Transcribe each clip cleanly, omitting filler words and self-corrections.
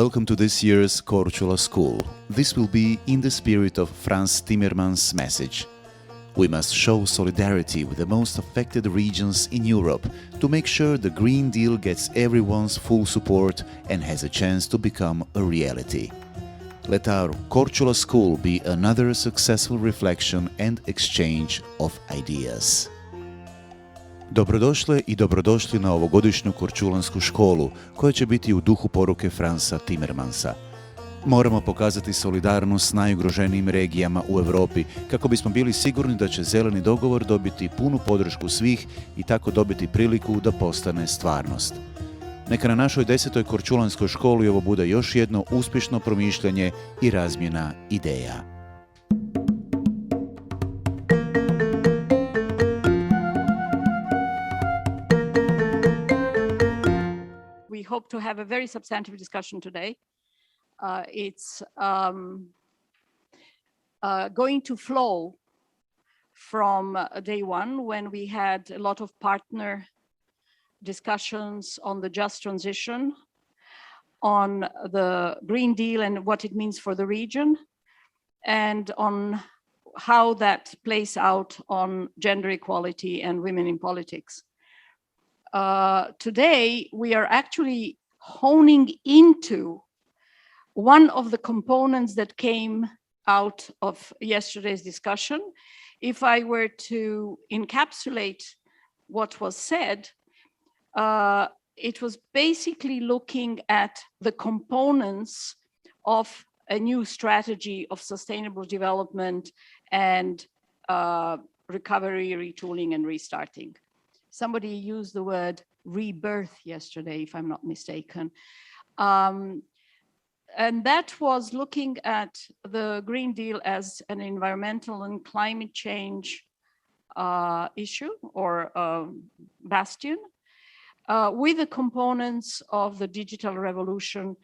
Welcome to this year's Korcula School. This will be in the spirit of Franz Timmermans' message. We must show solidarity with the most affected regions in Europe to make sure the Green Deal gets everyone's full support and has a chance to become a reality. Let our Korcula School be another successful reflection and exchange of ideas. Dobrodošle i dobrodošli na ovogodišnju Korčulansku školu, koja će biti u duhu poruke Franza Timmermansa. Moramo pokazati solidarnost s najugroženijim regijama u Europi kako bismo bili sigurni da će zeleni dogovor dobiti punu podršku svih i tako dobiti priliku da postane stvarnost. Neka na našoj 10. Korčulanskoj školi ovo bude još jedno uspješno promišljanje i razmjena ideja. We hope to have a very substantive discussion today. It's going to flow from day one, when we had a lot of partner discussions on the just transition, on the Green Deal and what it means for the region, and on how that plays out on gender equality and women in politics. Today, we are actually honing into one of the components that came out of yesterday's discussion. If I were to encapsulate what was said, it was basically looking at the components of a new strategy of sustainable development and recovery, retooling, and restarting. Somebody used the word rebirth yesterday, if I'm not mistaken. And that was looking at the Green Deal as an environmental and climate change issue or bastion, with the components of the digital revolution,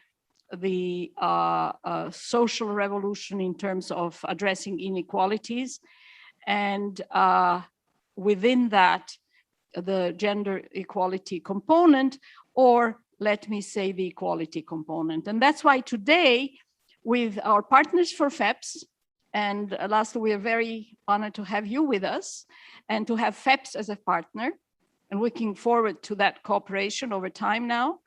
the social revolution in terms of addressing inequalities, and within that, the gender equality component, or let me say the equality component. And that's why today, with our partners for FEPS, and lastly, we are very honored to have you with us and to have FEPS as a partner, and looking forward to that cooperation over time now.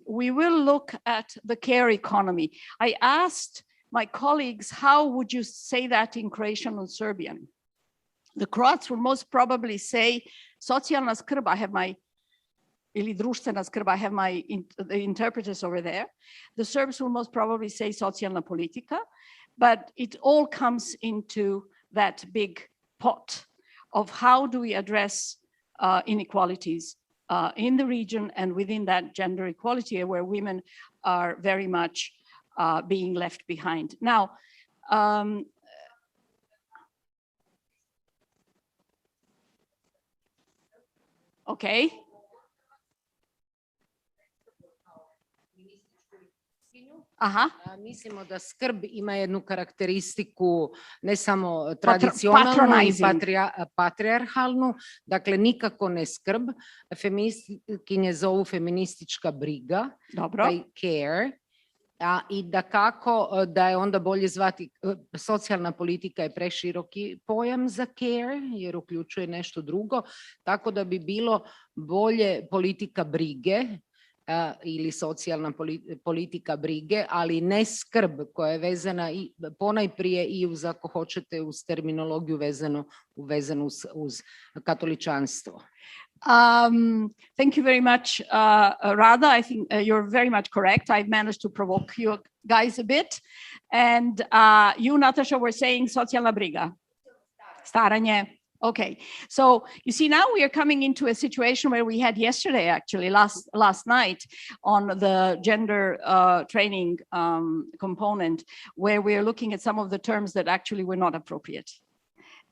We will look at the care economy. I asked my colleagues, how would you say that in Croatian or Serbian? The Croats will most probably say socijalna skrb. I have my, ili društvena skrb, I have my the interpreters over there. The Serbs will most probably say socijalna politika, but it all comes into that big pot of how do we address inequalities in the region, and within that gender equality, where women are very much being left behind. Now, okay. Aha. Mislimo da skrb ima jednu karakteristiku ne samo tradicionalnu i patrijarhalnu, dakle nikako ne skrb. Feministkinje zovu feministička briga, care, i da kako da je onda bolje zvati, socijalna politika je preširoki pojam za care jer uključuje nešto drugo, tako da bi bilo bolje politika brige ili socijalna politika brige, ali ne skrb koja je vezana i ponajprije i uz, ako hoćete, uz terminologiju vezanu uz katoličanstvo. Thank you very much, Rada. I think you're very much correct. I've managed to provoke you guys a bit. And you, Natasha, were saying socijalna briga. Staranje. Okay, so you see, now we are coming into a situation where we had yesterday, actually last night, on the gender training component, where we are looking at some of the terms that actually were not appropriate.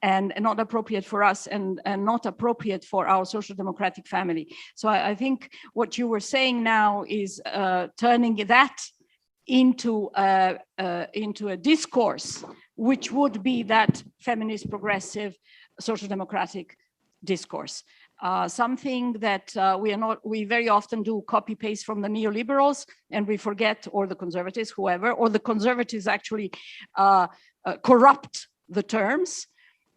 And not appropriate for us, and not appropriate for our social democratic family. So I think what you were saying now is turning that into a discourse, which would be that feminist, progressive, social democratic discourse. something that we very often do copy paste from the neoliberals, and we forget, or the conservatives, whoever, or the conservatives actually corrupt the terms.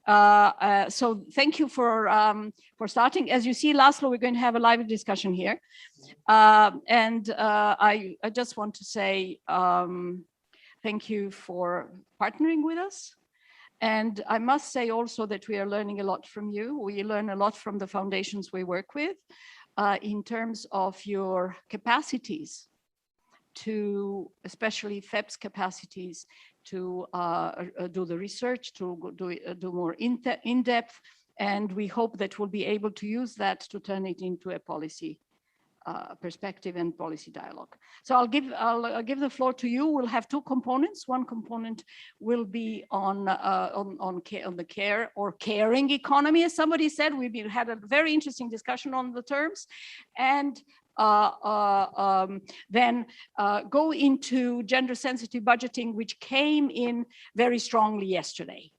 So thank you for starting. As you see, Laszlo, we're going to have a live discussion here. And I just want to say thank you for partnering with us. And I must say also that we are learning a lot from you. We learn a lot from the foundations we work with in terms of your capacities to, especially FEPS capacities, to do the research, to do more in-depth. And we hope that we'll be able to use that to turn it into a policy perspective and policy dialogue. So I'll give the floor to you. We'll have two components. One component will be on the care or caring economy, as somebody said. We've had a very interesting discussion on the terms, and then go into gender sensitive budgeting, which came in very strongly yesterday.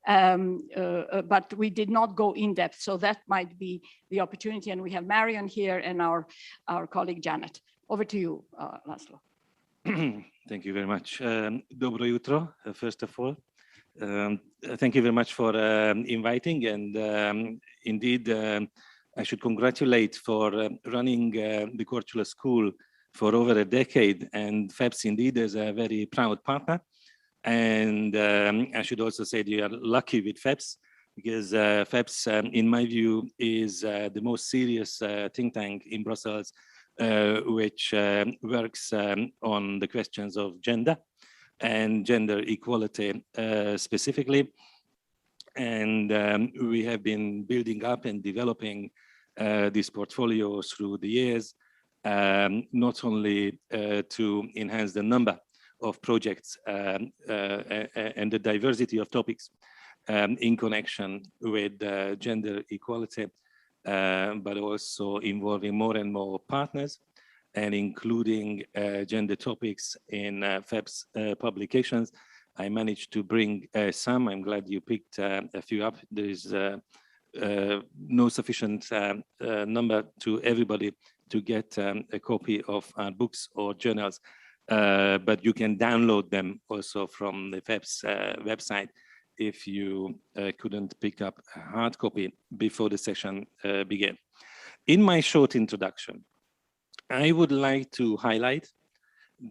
But we did not go in depth, so that might be the opportunity. And we have Marion here and our colleague Janet. Over to you, Laszlo. Thank you very much. Dobro jutro, first of all. Thank you very much for inviting, and indeed, I should congratulate for running the Korcula School for over a decade, and FEPS indeed is a very proud partner. And I should also say that you are lucky with FEPS, because FEPS, in my view, is the most serious think tank in Brussels, which works on the questions of gender and gender equality specifically. And we have been building up and developing this portfolio through the years, not only to enhance the number of projects and the diversity of topics in connection with gender equality, but also involving more and more partners and including gender topics in FEPS publications. I managed to bring some. I'm glad you picked a few up. There is no sufficient number to everybody to get a copy of our books or journals. But you can download them also from the FEPS website if you couldn't pick up a hard copy before the session began. In my short introduction, I would like to highlight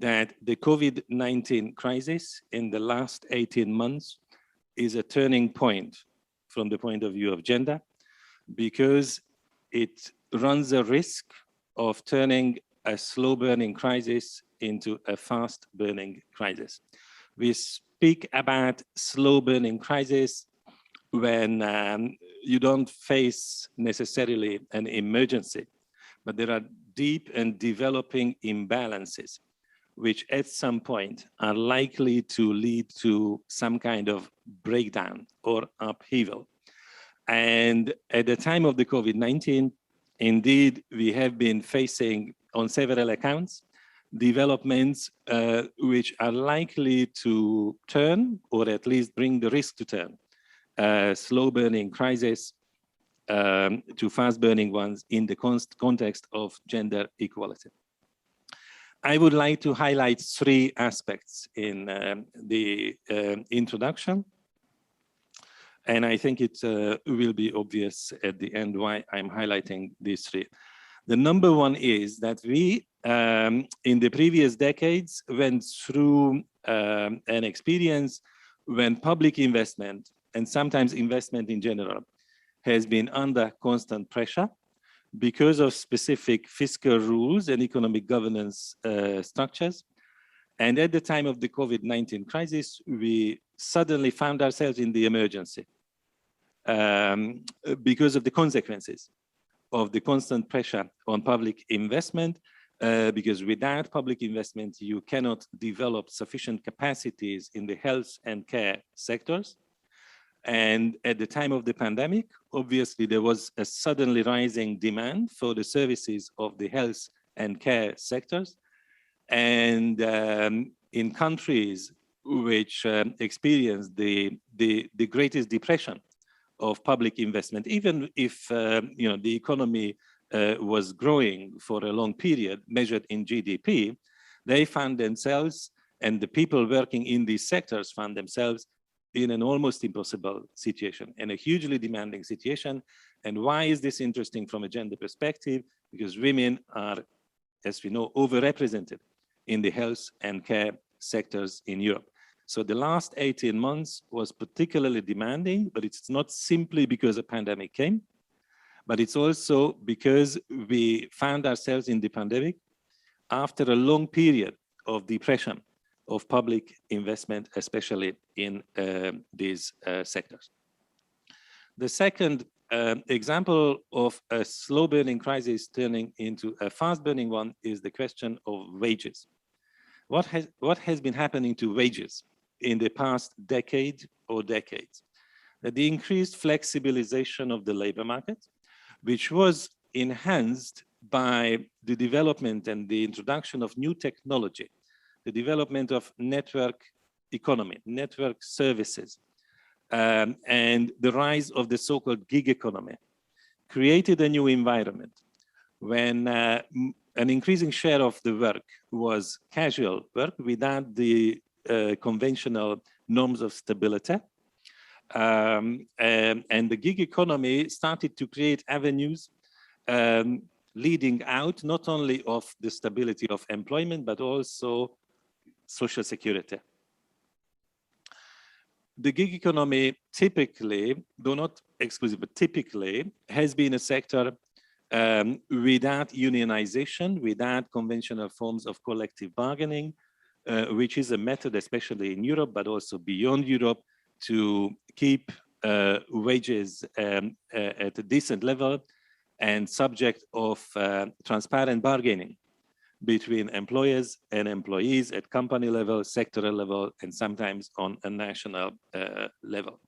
that the COVID-19 crisis in the last 18 months is a turning point from the point of view of gender, because it runs a risk of turning a slow-burning crisis into a fast-burning crisis. We speak about slow-burning crisis when you don't face necessarily an emergency, but there are deep and developing imbalances, which at some point are likely to lead to some kind of breakdown or upheaval. And at the time of the COVID-19, indeed, we have been facing on several accounts developments which are likely to turn, or at least bring the risk to turn, slow-burning crisis to fast-burning ones in the context of gender equality. I would like to highlight three aspects in the introduction. And I think it will be obvious at the end why I'm highlighting these three. The number one is that we, in the previous decades, went through an experience when public investment, and sometimes investment in general, has been under constant pressure because of specific fiscal rules and economic governance structures. And at the time of the COVID-19 crisis, we suddenly found ourselves in the emergency because of the consequences of the constant pressure on public investment, because without public investment, you cannot develop sufficient capacities in the health and care sectors. And at the time of the pandemic, obviously, there was a suddenly rising demand for the services of the health and care sectors. And in countries which experienced the greatest depression of public investment, even if the economy was growing for a long period, measured in GDP, they found themselves, and the people working in these sectors found themselves in an almost impossible situation and a hugely demanding situation. And why is this interesting from a gender perspective? Because women are, as we know, overrepresented in the health and care sectors in Europe. So the last 18 months was particularly demanding, but it's not simply because a pandemic came, but it's also because we found ourselves in the pandemic after a long period of depression of public investment, especially in these sectors. The second example of a slow burning crisis turning into a fast burning one is the question of wages. What has been happening to wages in the past decade or decades? The increased flexibilization of the labor market, which was enhanced by the development and the introduction of new technology, the development of network economy, network services, and the rise of the so-called gig economy, created a new environment when an increasing share of the work was casual work without the conventional norms of stability. And the gig economy started to create avenues leading out not only of the stability of employment, but also social security. The gig economy typically, though not exclusive, but typically has been a sector without unionization, without conventional forms of collective bargaining, which is a method, especially in Europe, but also beyond Europe, to keep wages at a decent level and subject of transparent bargaining between employers and employees at company level, sectoral level, and sometimes on a national level.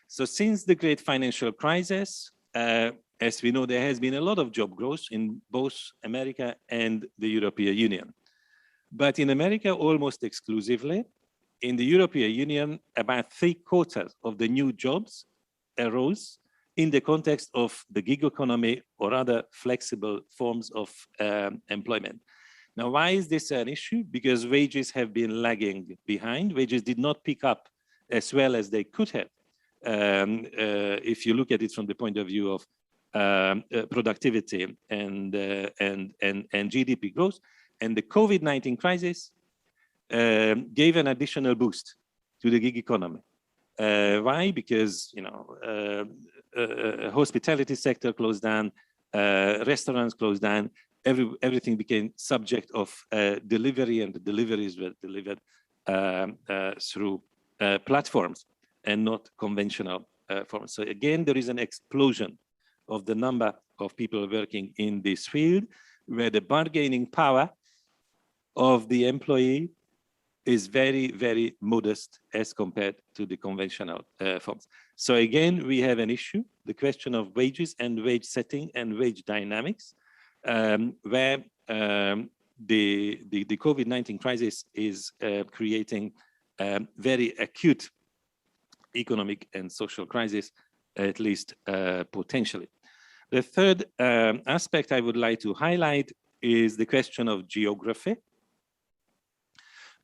So since the great financial crisis, as we know, there has been a lot of job growth in both America and the European Union. But in America, almost exclusively. In the European Union, about 3/4 of the new jobs arose in the context of the gig economy or other flexible forms of employment. Now, why is this an issue? Because wages have been lagging behind. Wages did not pick up as well as they could have. If you look at it from the point of view of productivity and GDP growth, and the COVID-19 crisis gave an additional boost to the gig economy. Why? Because hospitality sector closed down, restaurants closed down, everything became subject of delivery, and the deliveries were delivered through platforms and not conventional forms. So again, there is an explosion of the number of people working in this field, where the bargaining power of the employee is very, very modest as compared to the conventional forms. So again, we have an issue, the question of wages and wage setting and wage dynamics, where the COVID-19 crisis is creating very acute economic and social crisis, at least potentially. The third aspect I would like to highlight is the question of geography,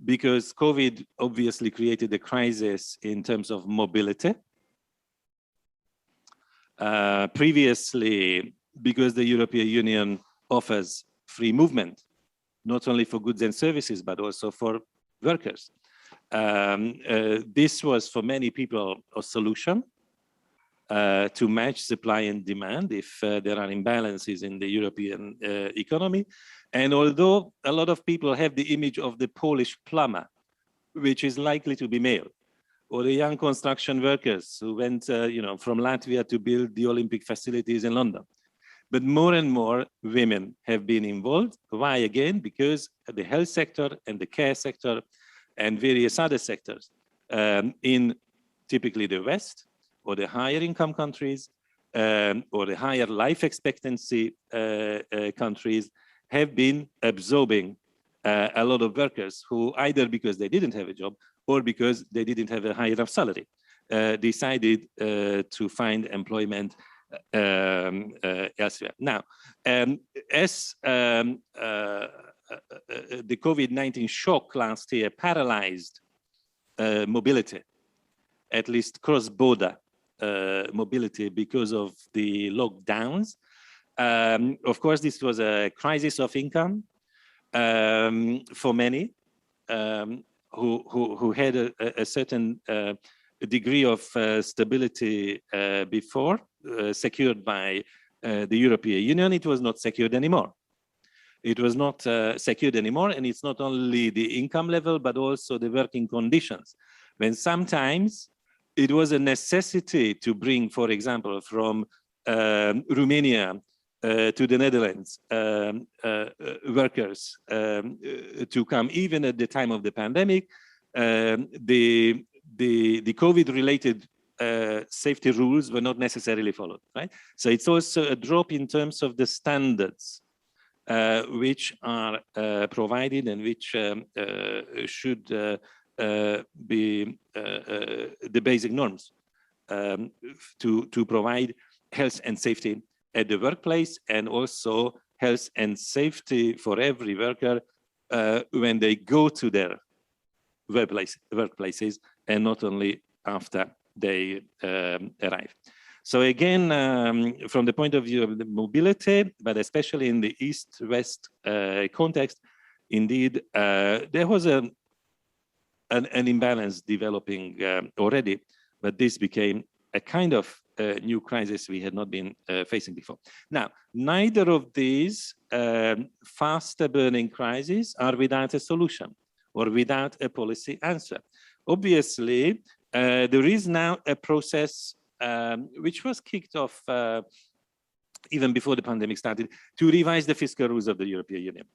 because COVID obviously created a crisis in terms of mobility. Previously, because the European Union offers free movement, not only for goods and services, but also for workers. This was for many people a solution to match supply and demand if there are imbalances in the European economy. And although a lot of people have the image of the Polish plumber, which is likely to be male, or the young construction workers who went from Latvia to build the Olympic facilities in London. But more and more women have been involved. Why again? Because the health sector and the care sector and various other sectors in typically the West or the higher income countries or the higher life expectancy countries have been absorbing a lot of workers who either because they didn't have a job or because they didn't have a high enough salary. decided to find employment elsewhere. Now, as the COVID-19 shock last year paralyzed mobility, at least cross-border mobility because of the lockdowns. Of course, this was a crisis of income for many who had a certain degree of stability before, secured by the European Union. It was not secured anymore. It was not secured anymore, and it's not only the income level, but also the working conditions. When sometimes it was a necessity to bring, for example, from Romania to the Netherlands, workers to come, even at the time of the pandemic, the COVID-related safety rules were not necessarily followed, right? So it's also a drop in terms of the standards which are provided and which should be the basic norms to provide health and safety at the workplace, and also health and safety for every worker when they go to their workplaces, and not only after they arrive. So again, from the point of view of the mobility, but especially in the East-West context, indeed, there was an imbalance developing already, but this became a kind of new crisis we had not been facing before. Now, neither of these faster burning crises are without a solution or without a policy answer. Obviously, there is now a process which was kicked off even before the pandemic started, to revise the fiscal rules of the European Union.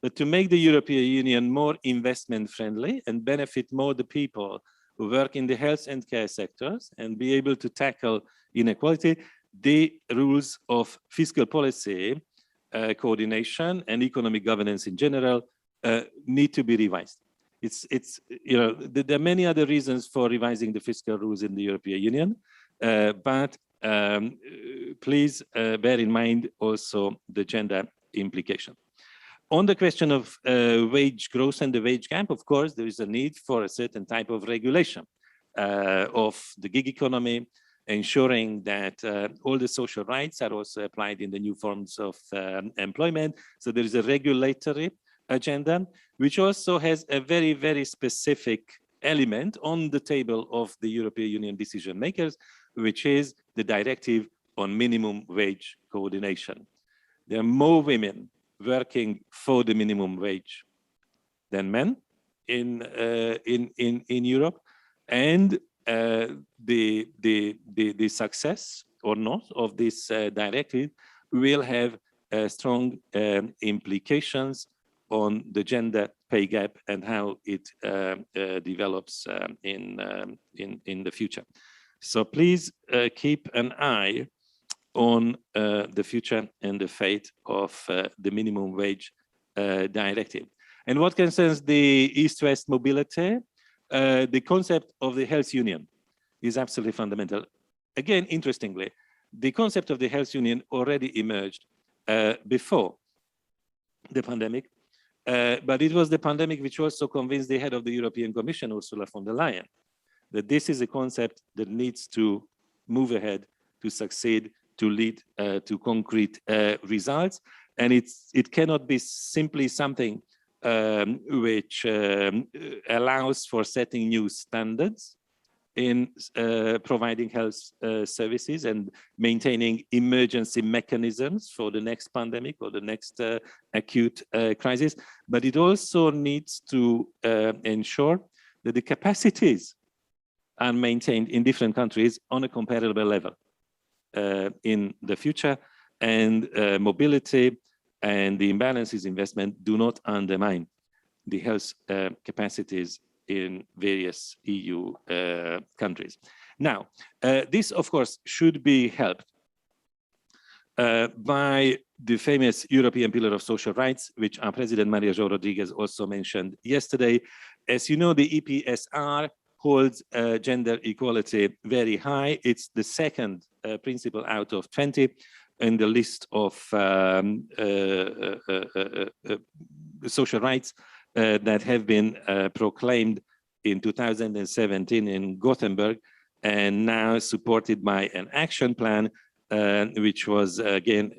But to make the European Union more investment friendly and benefit more the people who work in the health and care sectors and be able to tackle inequality, the rules of fiscal policy coordination and economic governance in general need to be revised. You know, there are many other reasons for revising the fiscal rules in the European Union, but please bear in mind also the gender implication. On the question of wage growth and the wage gap, of course, there is a need for a certain type of regulation of the gig economy, ensuring that all the social rights are also applied in the new forms of employment. So there is a regulatory agenda, which also has a very, very specific element on the table of the European Union decision makers, which is the directive on minimum wage coordination. There are more women working for the minimum wage than men in Europe, and the success or not of this directive will have strong implications on the gender pay gap and how it develops in the future. So please keep an eye on the future and the fate of the minimum wage directive. And what concerns the East-West mobility, the concept of the health union is absolutely fundamental. Again, interestingly, the concept of the health union already emerged before the pandemic, but it was the pandemic which also convinced the head of the European Commission, Ursula von der Leyen, that this is a concept that needs to move ahead, to succeed, to lead to concrete results. And it cannot be simply something which allows for setting new standards in providing health services and maintaining emergency mechanisms for the next pandemic or the next acute crisis. But it also needs to ensure that the capacities are maintained in different countries on a comparable level in the future, and mobility and the imbalances investment do not undermine the health capacities in various EU countries. Now, this of course should be helped by the famous European Pillar of Social Rights, which our President Maria Jo Rodriguez also mentioned yesterday. As you know, the EPSR holds gender equality very high. It's the second principle out of 20 in the list of social rights that have been proclaimed in 2017 in Gothenburg, and now supported by an action plan, which was again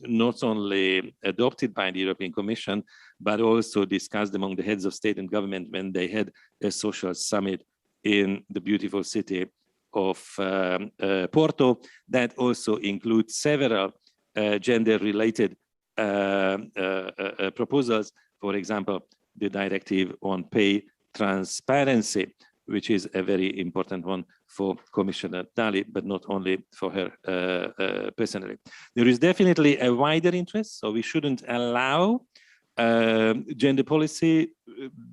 not only adopted by the European Commission, but also discussed among the heads of state and government when they had a social summit in the beautiful city of Porto. That also includes several gender-related proposals. For example, the directive on pay transparency, which is a very important one for Commissioner Dalli, but not only for her personally. There is definitely a wider interest, so we shouldn't allow gender policy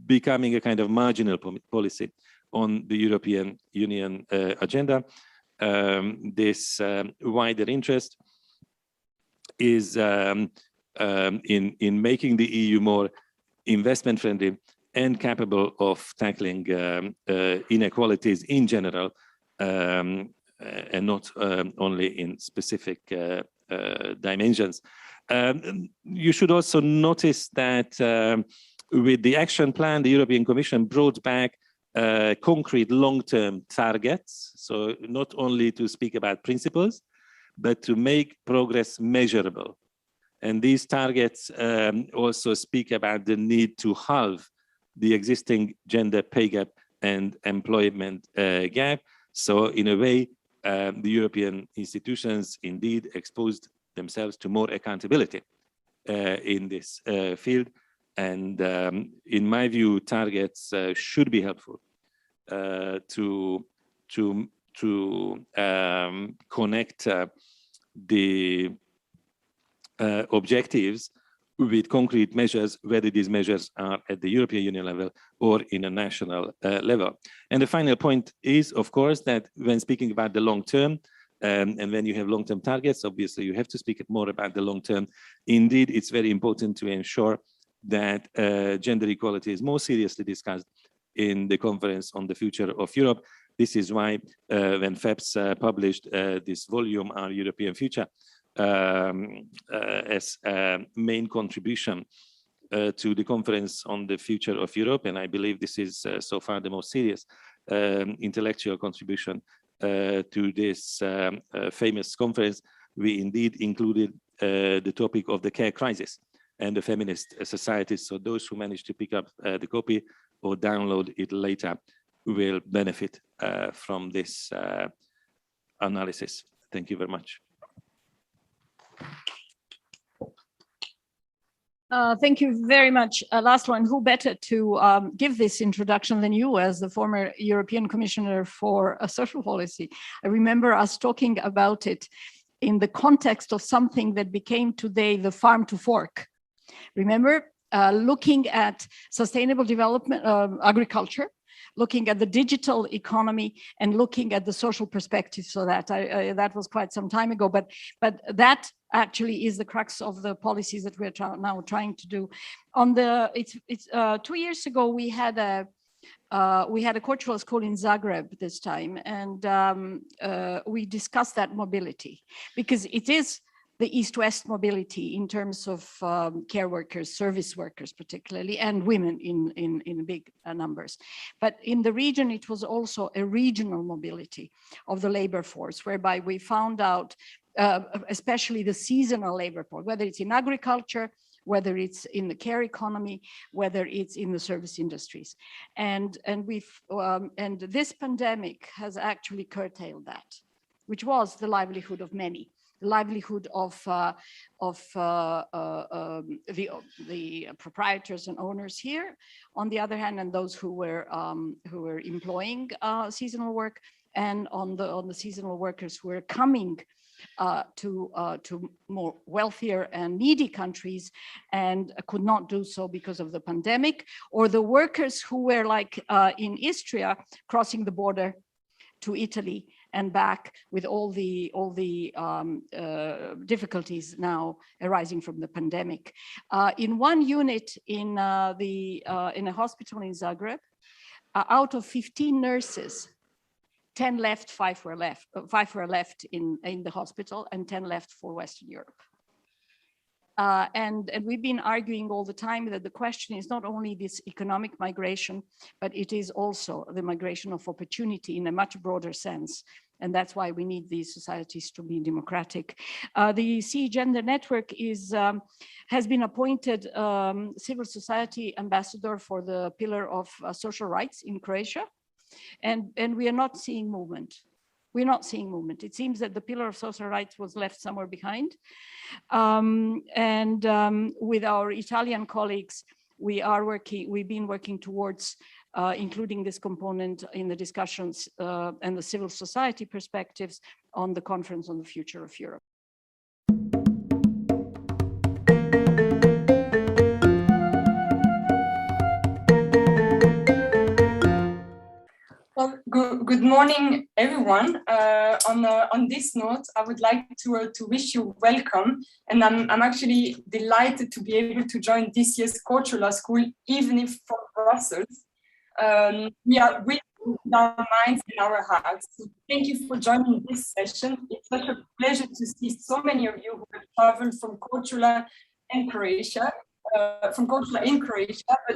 becoming a kind of marginal policy on the European Union agenda. This wider interest is in making the EU more investment friendly and capable of tackling inequalities in general, and not only in specific dimensions. You should also notice that with the action plan, the European Commission brought back concrete long-term targets. So not only to speak about principles, but to make progress measurable. And these targets also speak about the need to halve the existing gender pay gap and employment gap. So in a way, the European institutions indeed exposed themselves to more accountability in this field. And in my view, targets should be helpful to connect the objectives with concrete measures, whether these measures are at the European Union level or in a national level. And the final point is, of course, that when speaking about the long term, and when you have long-term targets, obviously you have to speak more about the long term. Indeed, it's very important to ensure that gender equality is more seriously discussed in the conference on the future of Europe. This is why when FEPS published this volume, Our European Future, as a main contribution to the conference on the future of Europe, and I believe this is so far the most serious intellectual contribution to this famous conference, we indeed included the topic of the care crisis and the feminist societies. So those who manage to pick up the copy or download it later will benefit from this analysis. Thank you very much. Thank you very much. Last one, who better to give this introduction than you as the former European Commissioner for Social Policy? I remember us talking about it in the context of something that became today the farm to fork. Remember, looking at sustainable development, agriculture, looking at the digital economy and looking at the social perspective. So that that was quite some time ago, but that actually is the crux of the policies that we're now trying to do. On the 2 years ago, we had a Korcula school in Zagreb this time, and we discussed that mobility, because it is the East-West mobility in terms of care workers, service workers particularly, and women in big numbers. But in the region, it was also a regional mobility of the labor force, whereby we found out, especially the seasonal labor force, whether it's in agriculture, whether it's in the care economy, whether it's in the service industries. And this pandemic has actually curtailed that, which was the livelihood of many. The livelihood of the proprietors and owners here, on the other hand, and those who were employing seasonal work, and on the seasonal workers who were coming to more wealthier and needy countries and could not do so because of the pandemic, or the workers who were like in Istria, crossing the border to Italy and back with all the difficulties now arising from the pandemic. In one unit in a hospital in Zagreb, out of 15 nurses, 10 left, 5 were left in the hospital, and 10 left for Western Europe. And we've been arguing all the time that the question is not only this economic migration, but it is also the migration of opportunity in a much broader sense. And that's why we need these societies to be democratic. The CEE Gender Network has been appointed civil society ambassador for the pillar of social rights in Croatia. And we are not seeing movement. We're not seeing movement. It seems that the pillar of social rights was left somewhere behind. With our Italian colleagues, we've been working towards including this component in the discussions and the civil society perspectives on the Conference on the Future of Europe. Well, good morning, everyone. On this note, I would like to wish you welcome, and I'm actually delighted to be able to join this year's Korcula School, even if from Brussels. We are with our minds and our hearts. So thank you for joining this session. It's such a pleasure to see so many of you who have traveled from Korcula and Croatia. But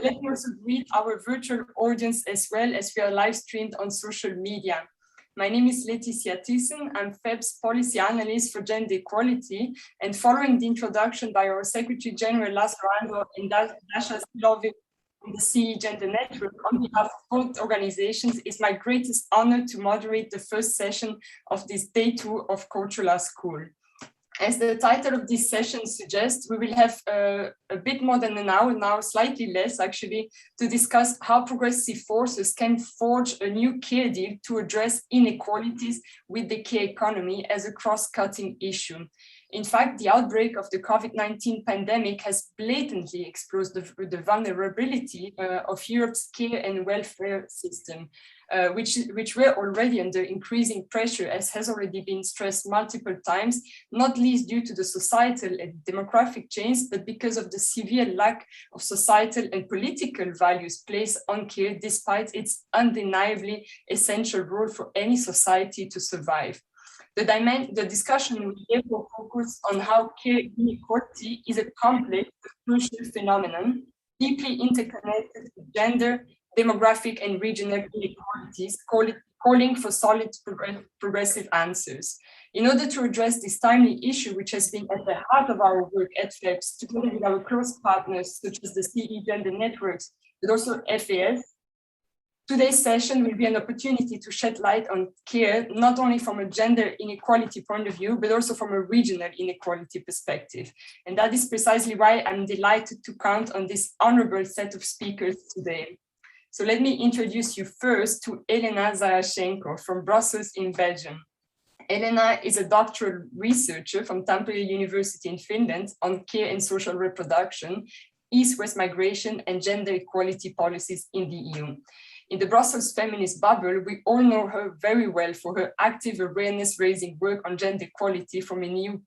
let me also greet our virtual audience as well, as we are live streamed on social media. My name is Leticia Thyssen. I'm FEPS Policy Analyst for Gender Equality, and following the introduction by our Secretary General Laszlo and Dasha Silovic from the CEE Gender Network, on behalf of both organizations, it's my greatest honor to moderate the first session of this day 2 of Korcula School. As the title of this session suggests, we will have a bit more than an hour now, slightly less actually, to discuss how progressive forces can forge a new care deal to address inequalities with the care economy as a cross-cutting issue. In fact, the outbreak of the COVID-19 pandemic has blatantly exposed the vulnerability of Europe's care and welfare system, which were already under increasing pressure, as has already been stressed multiple times, not least due to the societal and demographic change, but because of the severe lack of societal and political values placed on care, despite its undeniably essential role for any society to survive. The discussion will therefore focus on how care inequality is a complex social phenomenon, deeply interconnected with gender, demographic and regional inequalities, calling for solid progressive answers. In order to address this timely issue, which has been at the heart of our work at FEPS, together with our close partners such as the CEE Gender Networks, but also FAS, today's session will be an opportunity to shed light on care, not only from a gender inequality point of view, but also from a regional inequality perspective. And that is precisely why I'm delighted to count on this honorable set of speakers today. So let me introduce you first to Elena Zayashenko from Brussels in Belgium. Elena is a doctoral researcher from Tampere University in Finland on care and social reproduction, East-West migration and gender equality policies in the EU. In the Brussels feminist bubble, we all know her very well for her active awareness-raising work on gender equality from a new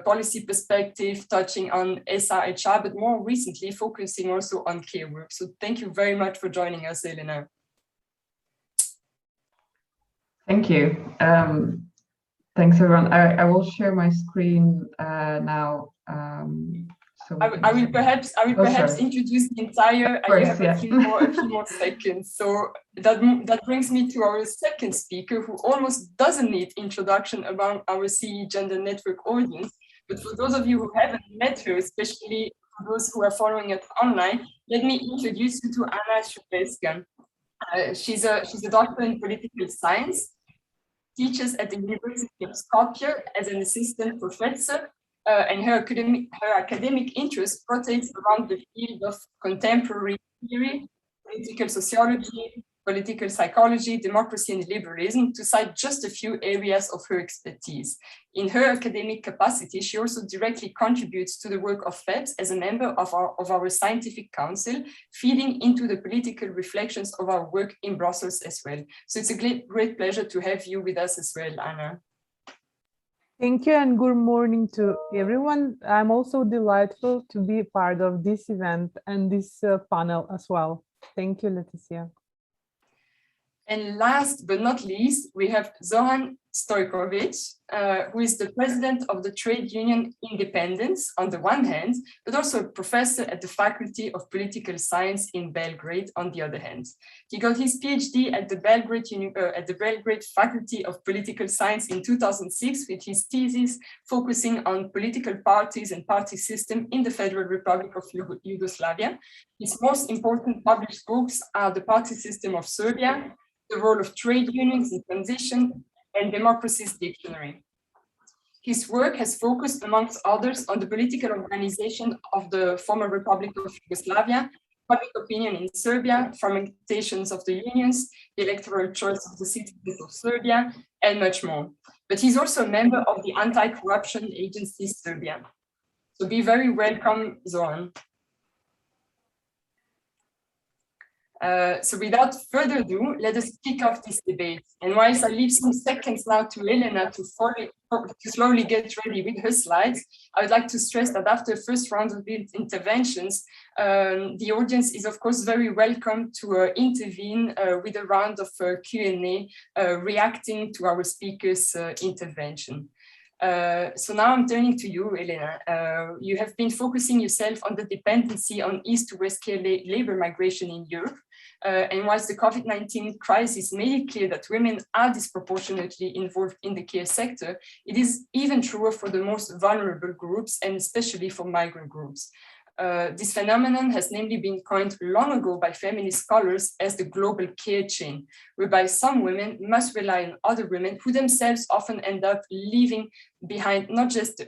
policy perspective, touching on SRHR, but more recently focusing also on care work. So thank you very much for joining us, Elena. Thank you. Thanks, everyone. I will share my screen now. So I will perhaps introduce the entire. I have a few more seconds. So that brings me to our second speaker, who almost doesn't need introduction among our CEE Gender Network audience. But for those of you who haven't met her, especially for those who are following it online, let me introduce you to Anna Shupevska. She's a doctor in political science, teaches at the University of Skopje as an assistant professor. And her academic interest rotates around the field of contemporary theory, political sociology, political psychology, democracy, and liberalism, to cite just a few areas of her expertise. In her academic capacity, she also directly contributes to the work of FEPS as a member of our scientific council, feeding into the political reflections of our work in Brussels as well. So it's a great pleasure to have you with us as well, Anna. Thank you and good morning to everyone. I'm also delighted to be part of this event and this panel as well. Thank you, Leticia. And last but not least, we have Zoran Stojkovic, who is the president of the trade union Independence on the one hand, but also a professor at the Faculty of Political Science in Belgrade on the other hand. He got his PhD at the Belgrade Faculty of Political Science in 2006 with his thesis focusing on political parties and party system in the Federal Republic of Yugoslavia. His most important published books are The Party System of Serbia, The Role of Trade Unions in Transition, and Democracy's Dictionary. His work has focused, amongst others, on the political organization of the former Republic of Yugoslavia, public opinion in Serbia, fragmentations of the unions, the electoral choice of the citizens of Serbia, and much more. But he's also a member of the anti-corruption agency Serbia. So be very welcome, Zoran. So without further ado, let us kick off this debate. And whilst I leave some seconds now to Elena to slowly get ready with her slides, I would like to stress that after the first round of interventions, the audience is of course very welcome to intervene with a round of Q&A reacting to our speakers' intervention. So now I'm turning to you, Elena. You have been focusing yourself on the dependency on East to West care labor migration in Europe. And whilst the COVID-19 crisis made it clear that women are disproportionately involved in the care sector, it is even truer for the most vulnerable groups and especially for migrant groups. This phenomenon has namely been coined long ago by feminist scholars as the global care chain, whereby some women must rely on other women who themselves often end up leaving behind not just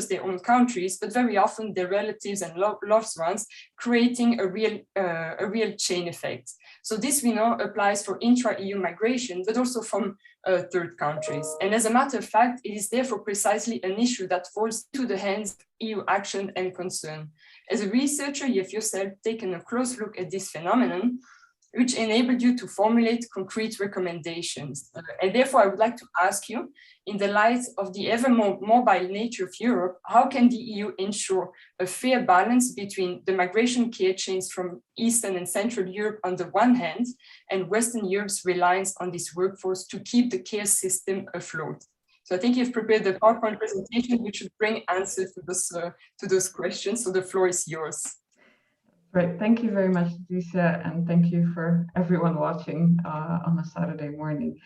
their own countries, but very often their relatives and loved ones, creating a real chain effect. So this we know applies for intra-EU migration, but also from third countries. And as a matter of fact, it is therefore precisely an issue that falls into the hands of EU action and concern. As a researcher, you have yourself taken a close look at this phenomenon, which enabled you to formulate concrete recommendations. And therefore, I would like to ask you, in the light of the ever more mobile nature of Europe, how can the EU ensure a fair balance between the migration care chains from Eastern and Central Europe on the one hand, and Western Europe's reliance on this workforce to keep the care system afloat? So I think you've prepared the PowerPoint presentation, which should bring answers to those questions. So the floor is yours. Great, thank you very much, Lisa, and thank you for everyone watching on a Saturday morning.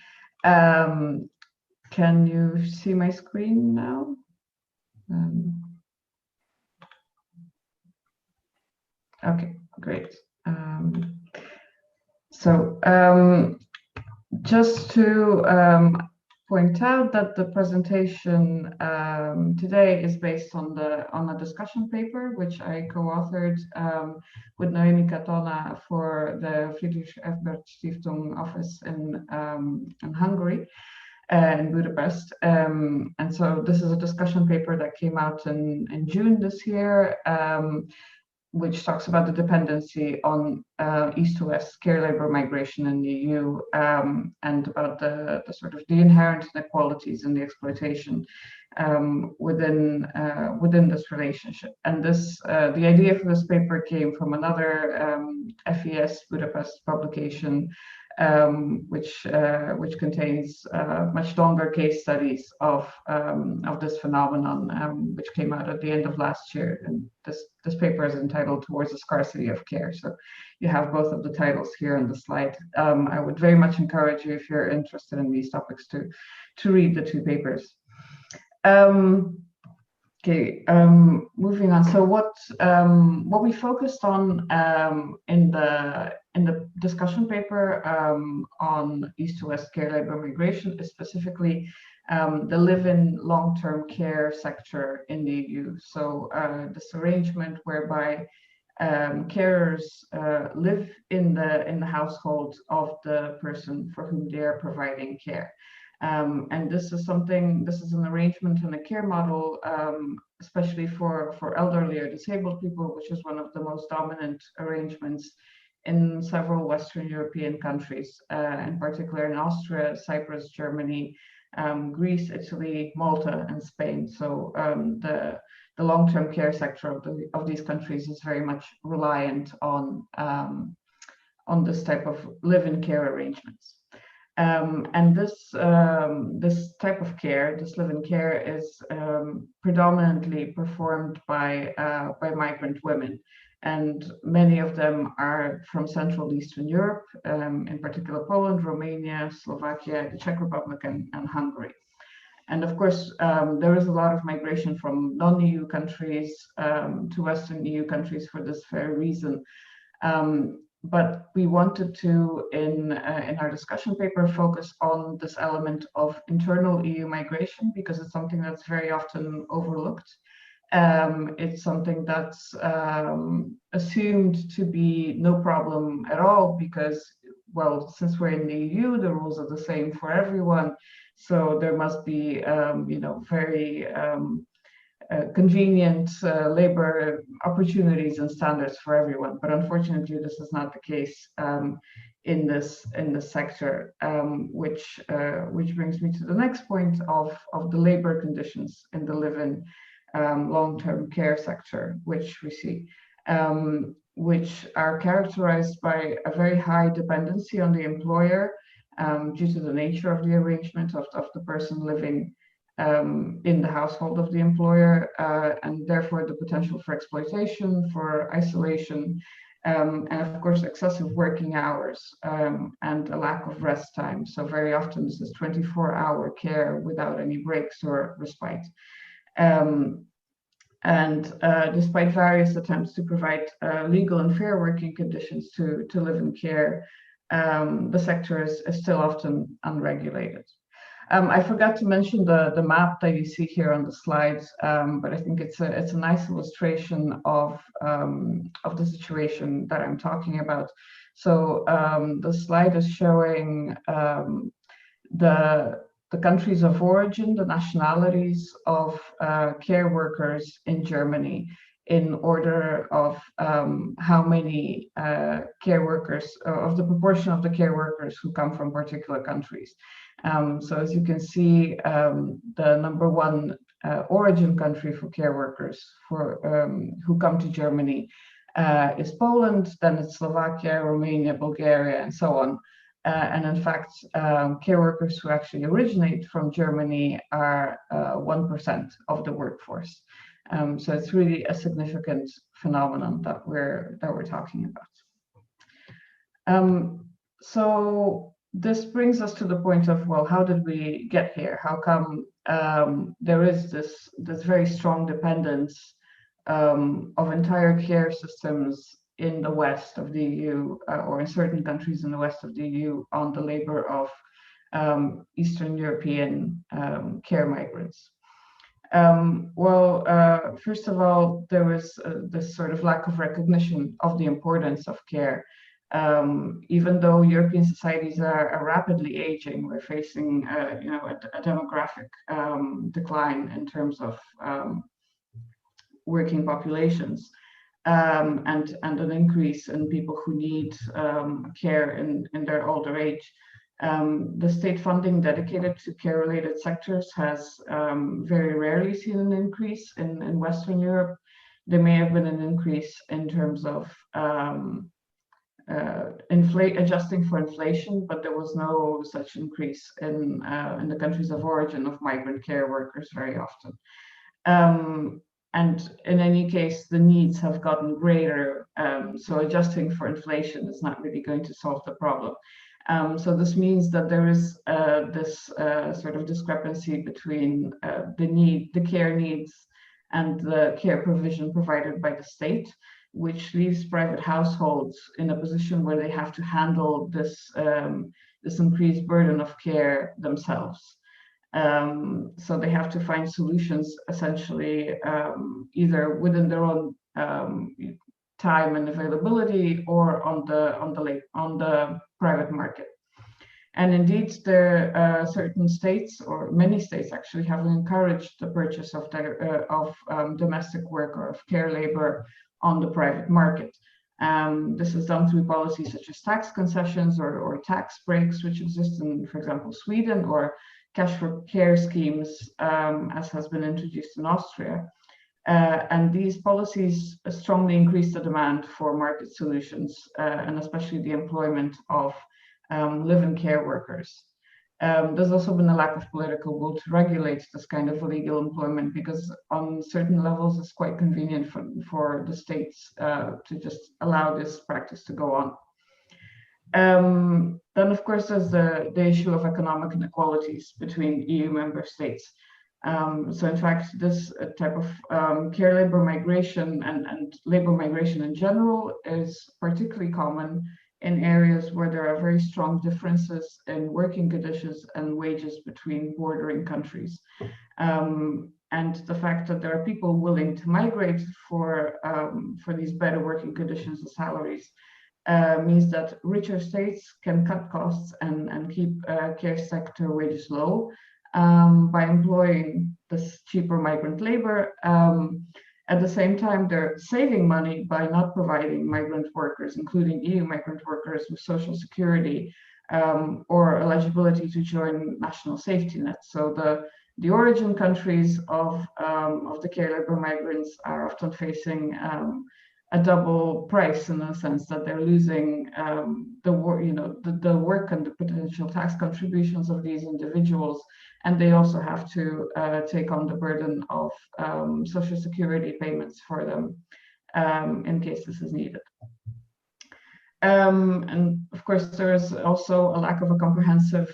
Can you see my screen now? Okay, great. Just to point out that the presentation today is based on a discussion paper which I co-authored with Noemi Katona for the Friedrich Ebert Stiftung office in Hungary, in Budapest. And so this is a discussion paper that came out in June this year, which talks about the dependency on East to West care labor migration in the EU, and about the sort of the inherent inequalities and the exploitation within this relationship. And this the idea for this paper came from another FES Budapest publication, which contains much longer case studies of this phenomenon, which came out at the end of last year. And this paper is entitled "Towards the Scarcity of Care." So you have both of the titles here on the slide. I would very much encourage you, if you're interested in these topics, to read the two papers. Okay, moving on. So what we focused on in the discussion paper on East to West care labor migration is specifically the live-in long-term care sector in the EU. So this arrangement whereby carers live in the household of the person for whom they are providing care. And this is an arrangement and a care model, especially for elderly or disabled people, which is one of the most dominant arrangements in several Western European countries, in particular in Austria, Cyprus, Germany, Greece, Italy, Malta, and Spain. So the long-term care sector of these countries is very much reliant on on this type of live-in care arrangements. And this type of care, this live-in care, is predominantly performed by migrant women, and many of them are from Central Eastern Europe, in particular Poland, Romania, Slovakia, the Czech Republic, and Hungary. And of course, there is a lot of migration from non-EU countries to Western EU countries for this very reason. But we wanted to, in our discussion paper, focus on this element of internal EU migration, because it's something that's very often overlooked. It's something that's assumed to be no problem at all, because, well, since we're in the EU, the rules are the same for everyone. So there must be, very convenient labor opportunities and standards for everyone. But unfortunately, this is not the case in this sector, which brings me to the next point of the labor conditions in the live-in long-term care sector, which we see, which are characterized by a very high dependency on the employer due to the nature of the arrangement of the person living in the household of the employer, and therefore the potential for exploitation, for isolation, and of course excessive working hours and a lack of rest time. So very often this is 24-hour care without any breaks or respite. Despite various attempts to provide legal and fair working conditions to live in care, the sector is still often unregulated. I forgot to mention the map that you see here on the slides, but I think it's a nice illustration of the situation that I'm talking about. So the slide is showing the countries of origin, the nationalities of care workers in Germany, in order of how many care workers, of the proportion of the care workers who come from particular countries. So as you can see, the number one origin country for care workers who come to Germany is Poland, then it's Slovakia, Romania, Bulgaria, and so on. And in fact, care workers who actually originate from Germany are 1% of the workforce. So it's really a significant phenomenon that we're talking about. So this brings us to the point of, well, how did we get here? How come there is this very strong dependence of entire care systems in the west of the EU, or in certain countries in the west of the EU, on the labor of Eastern European care migrants? First of all, there was this sort of lack of recognition of the importance of care. Even though European societies are rapidly aging, we're facing a demographic decline in terms of working populations, and an increase in people who need care in their older age. The state funding dedicated to care-related sectors has very rarely seen an increase in Western Europe. There may have been an increase in terms of adjusting for inflation, but there was no such increase in the countries of origin of migrant care workers very often. And in any case, the needs have gotten greater, so adjusting for inflation is not really going to solve the problem. So this means that there is this sort of discrepancy between the care needs and the care provision provided by the state, which leaves private households in a position where they have to handle this increased burden of care themselves. So they have to find solutions essentially either within their own time and availability, or on the private market. And indeed, there are certain states, or many states actually, have encouraged the purchase of domestic work or of care labor on the private market. This is done through policies such as tax concessions or tax breaks, which exist in, for example, Sweden, or cash for care schemes, as has been introduced in Austria. And these policies strongly increase the demand for market solutions, and especially the employment of live-in care workers. There's also been a lack of political will to regulate this kind of illegal employment, because on certain levels it's quite convenient for the states to just allow this practice to go on. Then, of course, there's the issue of economic inequalities between EU member states. So in fact, this type of care labor migration and labor migration in general is particularly common in areas where there are very strong differences in working conditions and wages between bordering countries. And the fact that there are people willing to migrate for these better working conditions and salaries means that richer states can cut costs and keep care sector wages low by employing this cheaper migrant labor. At the same time, they're saving money by not providing migrant workers, including EU migrant workers, with social security or eligibility to join national safety nets. So the origin countries of the care labor migrants are often facing a double price, in the sense that they're losing the work and the potential tax contributions of these individuals, and they also have to take on the burden of social security payments for them in case this is needed. And of course, there is also a lack of a comprehensive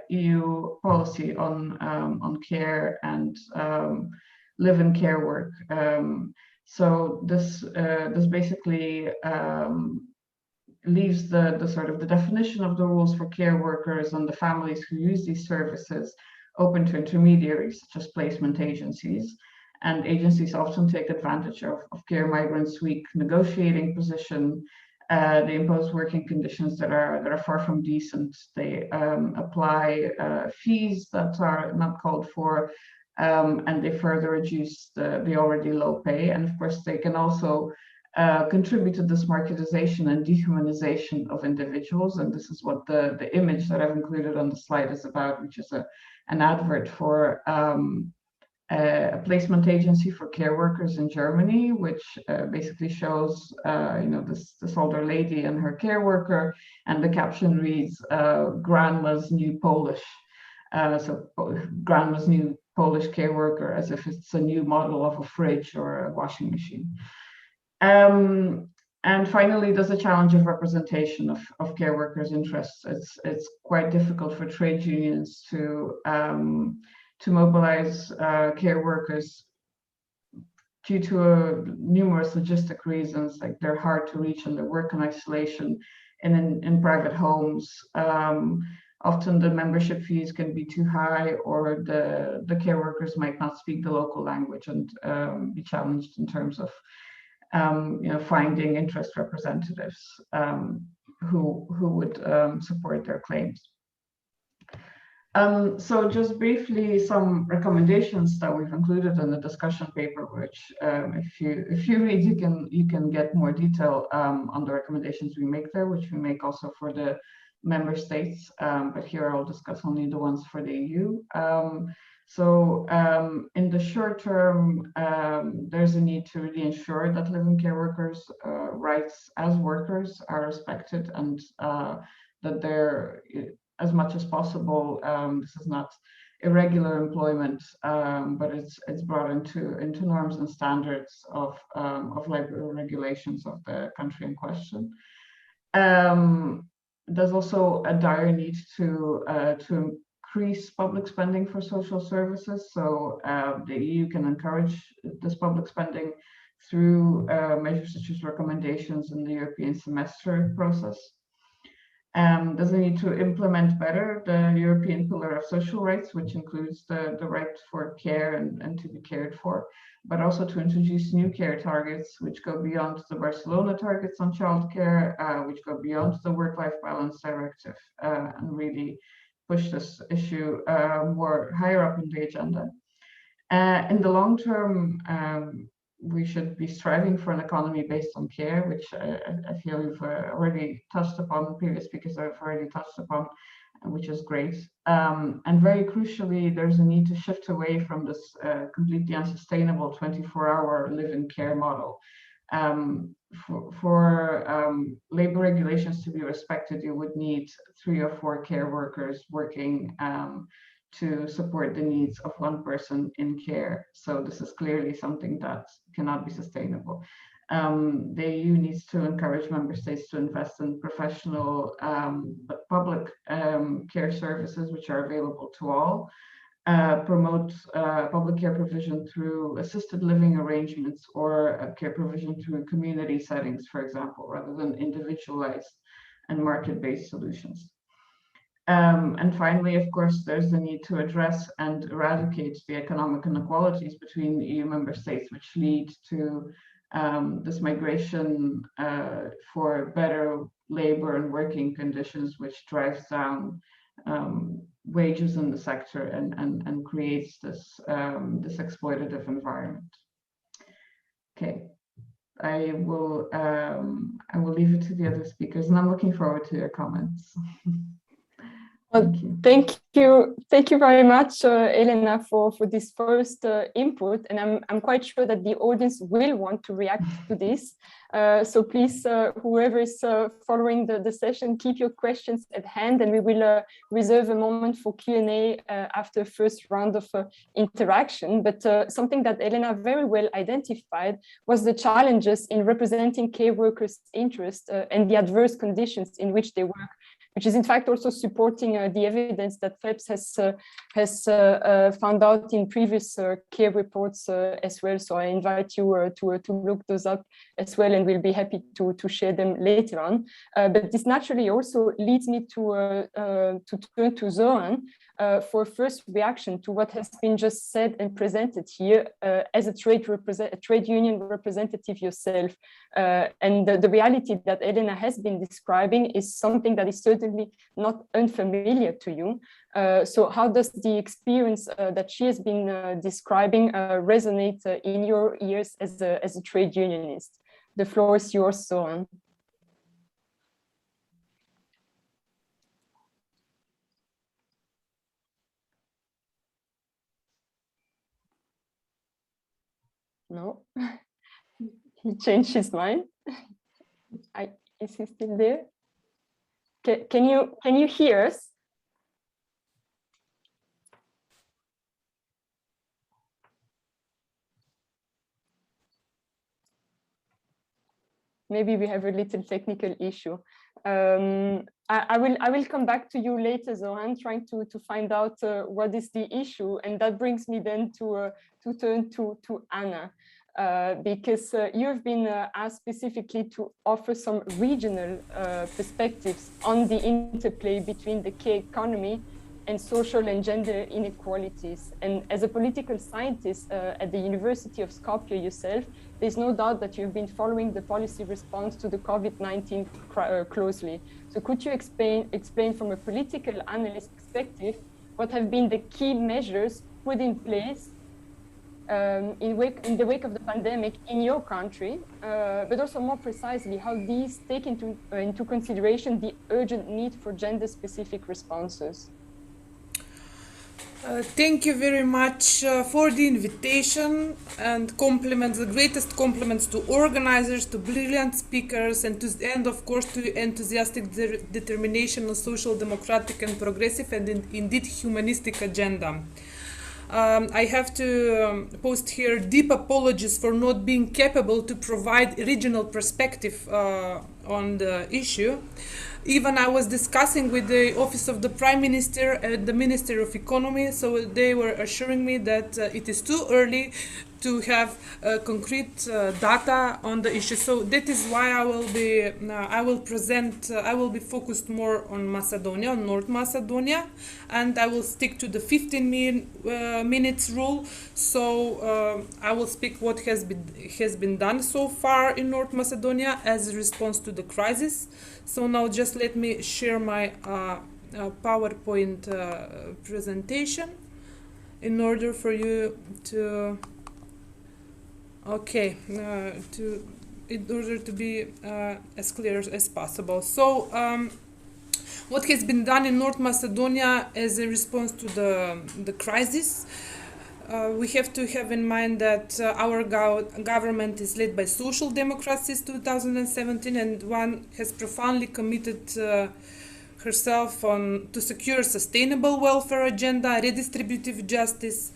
EU policy on care and live-in care work. So this basically leaves the sort of the definition of the rules for care workers and the families who use these services open to intermediaries, such as placement agencies. And agencies often take advantage of care migrants' weak negotiating position. They impose working conditions that are far from decent. They apply fees that are not called for, and they further reduce the already low pay. And of course, they can also contribute to this marketization and dehumanization of individuals. And this is what the image that I've included on the slide is about, which is an advert for a placement agency for care workers in Germany, which basically shows this older lady and her care worker, and the caption reads "Grandma's new Polish." So grandma's new Polish care worker, as if it's a new model of a fridge or a washing machine. And finally, there's a challenge of representation of care workers' interests. It's quite difficult for trade unions to mobilize care workers due to numerous logistic reasons, like they're hard to reach and they work in isolation and in private homes. Often the membership fees can be too high, or the care workers might not speak the local language and be challenged in terms of finding interest representatives who would support their claims. So just briefly, some recommendations that we've included in the discussion paper, which if you read, you can get more detail on the recommendations we make there, which we make also for the member states. But here I'll discuss only the ones for the EU. So in the short term, there's a need to really ensure that live-in care workers' rights as workers are respected, and that they're, as much as possible, this is not irregular employment, but it's brought into norms and standards of labor regulations of the country in question. There's also a dire need to increase public spending for social services. So the EU can encourage this public spending through measures such as recommendations in the European semester process. There's a need to implement better the European Pillar of Social Rights, which includes the right for care and to be cared for, but also to introduce new care targets, which go beyond the Barcelona targets on childcare, which go beyond the Work-Life Balance Directive, and really push this issue more higher up in the agenda. In the long term, we should be striving for an economy based on care, which I feel we've already touched upon, previous speakers have already touched upon, which is great. And very crucially, there's a need to shift away from this completely unsustainable 24-hour live-in care model. For labor regulations to be respected, you would need 3 or 4 care workers working to support the needs of one person in care. So this is clearly something that cannot be sustainable. The EU needs to encourage member states to invest in professional but public care services which are available to all, promote public care provision through assisted living arrangements or care provision through community settings, for example, rather than individualized and market-based solutions. And finally, of course, there's the need to address and eradicate the economic inequalities between EU member states, which lead to this migration for better labor and working conditions, which drives down wages in the sector and creates this this exploitative environment. Okay, I will leave it to the other speakers, and I'm looking forward to your comments. Thank you very much, Elena, for this first input, and I'm quite sure that the audience will want to react to this. So please, whoever is following the session, keep your questions at hand, and we will reserve a moment for Q&A after first round of interaction. But something that Elena very well identified was the challenges in representing care workers' interests and the adverse conditions in which they work, which is in fact also supporting the evidence that FEPS has found out in previous care reports as well. So I invite you to look those up as well, and we'll be happy to share them later on. But this naturally also leads me to turn to Zoran for a first reaction to what has been just said and presented here as a trade union representative yourself. And the reality that Elena has been describing is something that is certainly not unfamiliar to you. So how does the experience that she has been describing resonate in your ears as a trade unionist? The floor is yours, Zoran. No, he changed his mind. Is he still there? Can you hear us? Maybe we have a little technical issue. I will come back to you later, Zoran, trying to find out what is the issue, and that brings me then to turn to Anna, because you've been asked specifically to offer some regional perspectives on the interplay between the care economy and social and gender inequalities. And as a political scientist at the University of Skopje yourself, there's no doubt that you've been following the policy response to the COVID-19 closely. So could you explain from a political analyst perspective what have been the key measures put in place in the wake of the pandemic in your country, but also more precisely how these take into consideration the urgent need for gender-specific responses? Thank you very much for the invitation and compliments, the greatest compliments to organizers, to brilliant speakers, and of course to enthusiastic determination on social democratic and progressive and indeed humanistic agenda. I have to post here deep apologies for not being capable to provide regional perspective on the issue. Even I was discussing with the Office of the Prime Minister and the Minister of Economy, so they were assuring me that it is too early to have concrete data on the issue. So that is why I will be focused more on Macedonia, on North Macedonia, and I will stick to the 15 minutes rule. So I will speak what has been done so far in North Macedonia as a response to the crisis. So now just let me share my PowerPoint presentation in order for you to Okay, in order to be as clear as possible. So, what has been done in North Macedonia as a response to the crisis? We have to have in mind that our government is led by Social Democrats since 2017, and one has profoundly committed herself to secure sustainable welfare agenda, redistributive justice,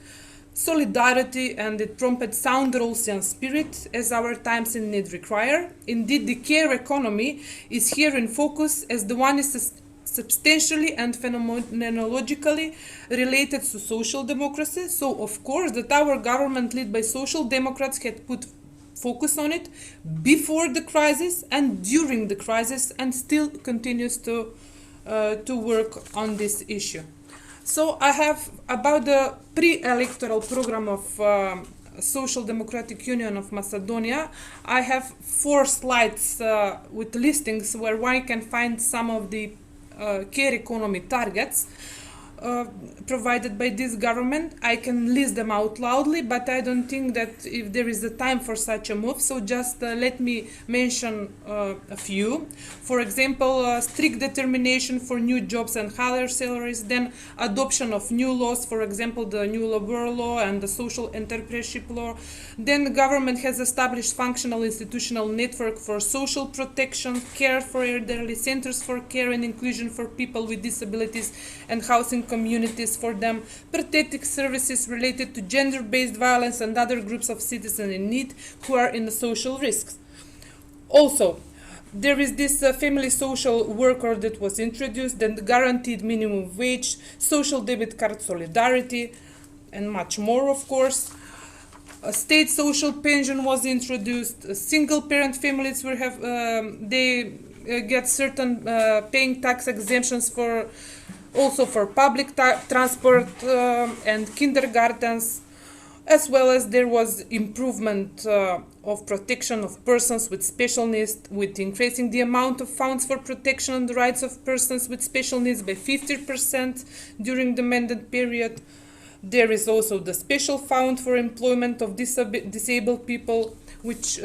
solidarity, and it prompted sound rules and spirit as our times in need require. Indeed, the care economy is here in focus as the one is substantially and phenomenologically related to social democracy. So, of course, that our government led by Social Democrats had put focus on it before the crisis and during the crisis, and still continues to work on this issue. So I have about the pre-electoral program of Social Democratic Union of Macedonia. I have 4 slides with listings where one can find some of the care economy targets provided by this government. I can list them out loudly, but I don't think that if there is a time for such a move, so just let me mention a few. For example, strict determination for new jobs and higher salaries, then adoption of new laws, for example, the new labor law and the social entrepreneurship law. Then the government has established functional institutional network for social protection, care for elderly, centers for care and inclusion for people with disabilities, and housing communities for them, protective services related to gender-based violence and other groups of citizens in need who are in the social risks. Also, there is this family social worker that was introduced, then the guaranteed minimum wage, social debit card solidarity, and much more, of course. A state social pension was introduced. Single parent families will have get certain paying tax exemptions for also for public transport and kindergartens, as well as there was improvement of protection of persons with special needs, with increasing the amount of funds for protection and the rights of persons with special needs by 50% during the mandate period. There is also the special fund for employment of disabled people, which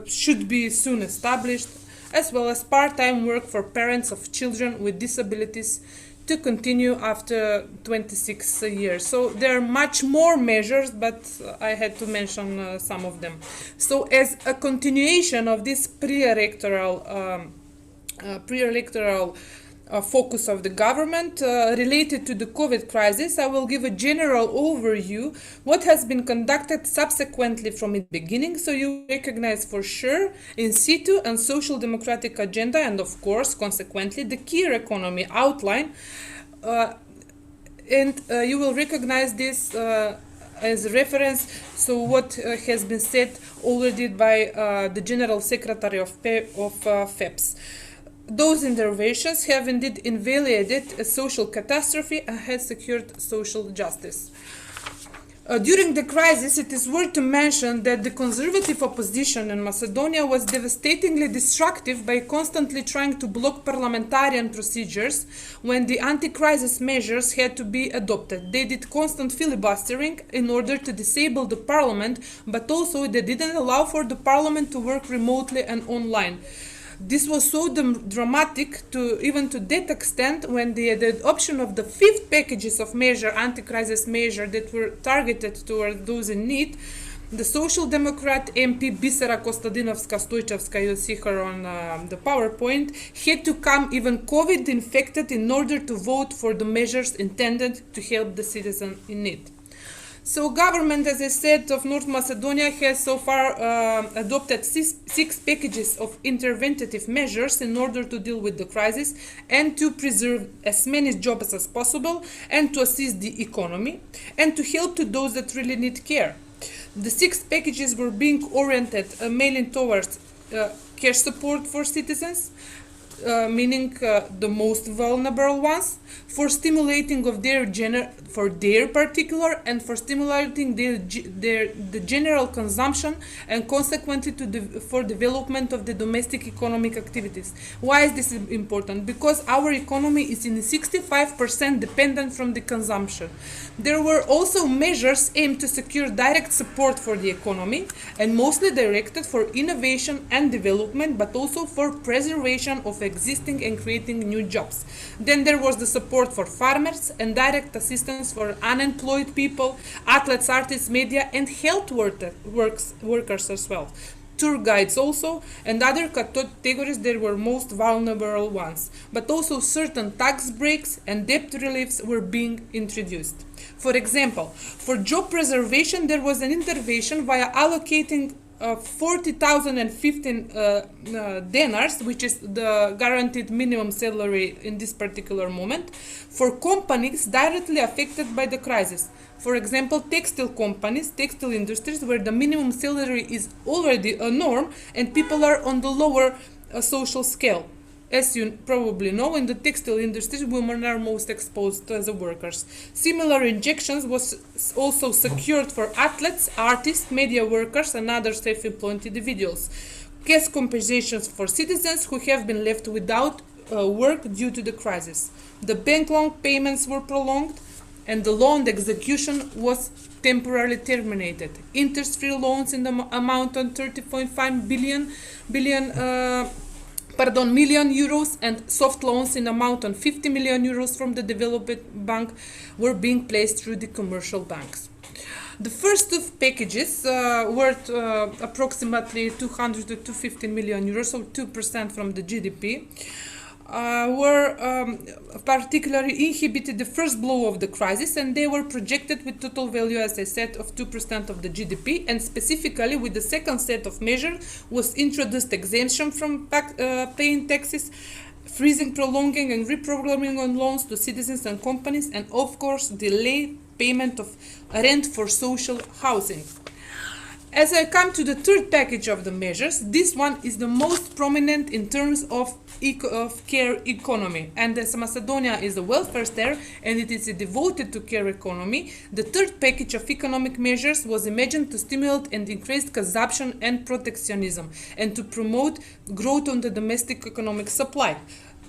should be soon established, as well as part-time work for parents of children with disabilities to continue after 26 years. So there are much more measures, but I had to mention some of them. So as a continuation of this pre-electoral focus of the government related to the COVID crisis, I will give a general overview what has been conducted subsequently from its beginning, so you recognize for sure in situ and social democratic agenda, and of course consequently the care economy outline, and you will recognize this as a reference. So what has been said already by the General Secretary of FEPS. Those interventions have indeed invalidated a social catastrophe and has secured social justice. During the crisis, it is worth to mention that the conservative opposition in Macedonia was devastatingly destructive by constantly trying to block parliamentarian procedures when the anti-crisis measures had to be adopted. They did constant filibustering in order to disable the parliament, but also they didn't allow for the parliament to work remotely and online. This was so dramatic even to that extent when the adoption of the 5th packages of anti-crisis measure that were targeted toward those in need, the Social Democrat MP Bisera Kostadinovska-Stojčevska, you see her on the PowerPoint, had to come even COVID infected in order to vote for the measures intended to help the citizen in need. So government, as I said, of North Macedonia has so far adopted 6 packages of interventive measures in order to deal with the crisis and to preserve as many jobs as possible and to assist the economy and to help to those that really need care. The 6 packages were being oriented mainly towards cash support for citizens, meaning the most vulnerable ones, for stimulating of for their particular and for stimulating the general consumption and consequently for development of the domestic economic activities. Why is this important? Because our economy is in 65% dependent from the consumption. There were also measures aimed to secure direct support for the economy and mostly directed for innovation and development, but also for preservation of existing and creating new jobs. Then there was the support for farmers and direct assistance for unemployed people, athletes, artists, media, and health workers as well. Tour guides also, and other categories that were most vulnerable ones. But also certain tax breaks and debt reliefs were being introduced. For example, for job preservation, there was an intervention via allocating 40,015 dinars, which is the guaranteed minimum salary in this particular moment, for companies directly affected by the crisis. For example, textile companies, textile industries, where the minimum salary is already a norm and people are on the lower social scale. As you probably know, in the textile industries, women are most exposed as workers. Similar injections was also secured for athletes, artists, media workers, and other self-employed individuals. Cash compensations for citizens who have been left without work due to the crisis. The bank loan payments were prolonged, and the loan execution was temporarily terminated. Interest-free loans in the amount of 30.5 million euros and soft loans in amount of 50 million euros from the Development Bank were being placed through the commercial banks. The first of packages worth approximately 200 to 215 million euros, so 2% from the GDP, were particularly inhibited the first blow of the crisis, and they were projected with total value, as I said, of 2% of the GDP, and specifically with the second set of measures was introduced exemption from paying taxes, freezing, prolonging, and reprogramming on loans to citizens and companies, and of course delayed payment of rent for social housing. As I come to the third package of the measures, this one is the most prominent in terms of care economy. And as Macedonia is a welfare state and it is devoted to care economy, the third package of economic measures was imagined to stimulate and increase consumption and protectionism and to promote growth on the domestic economic supply.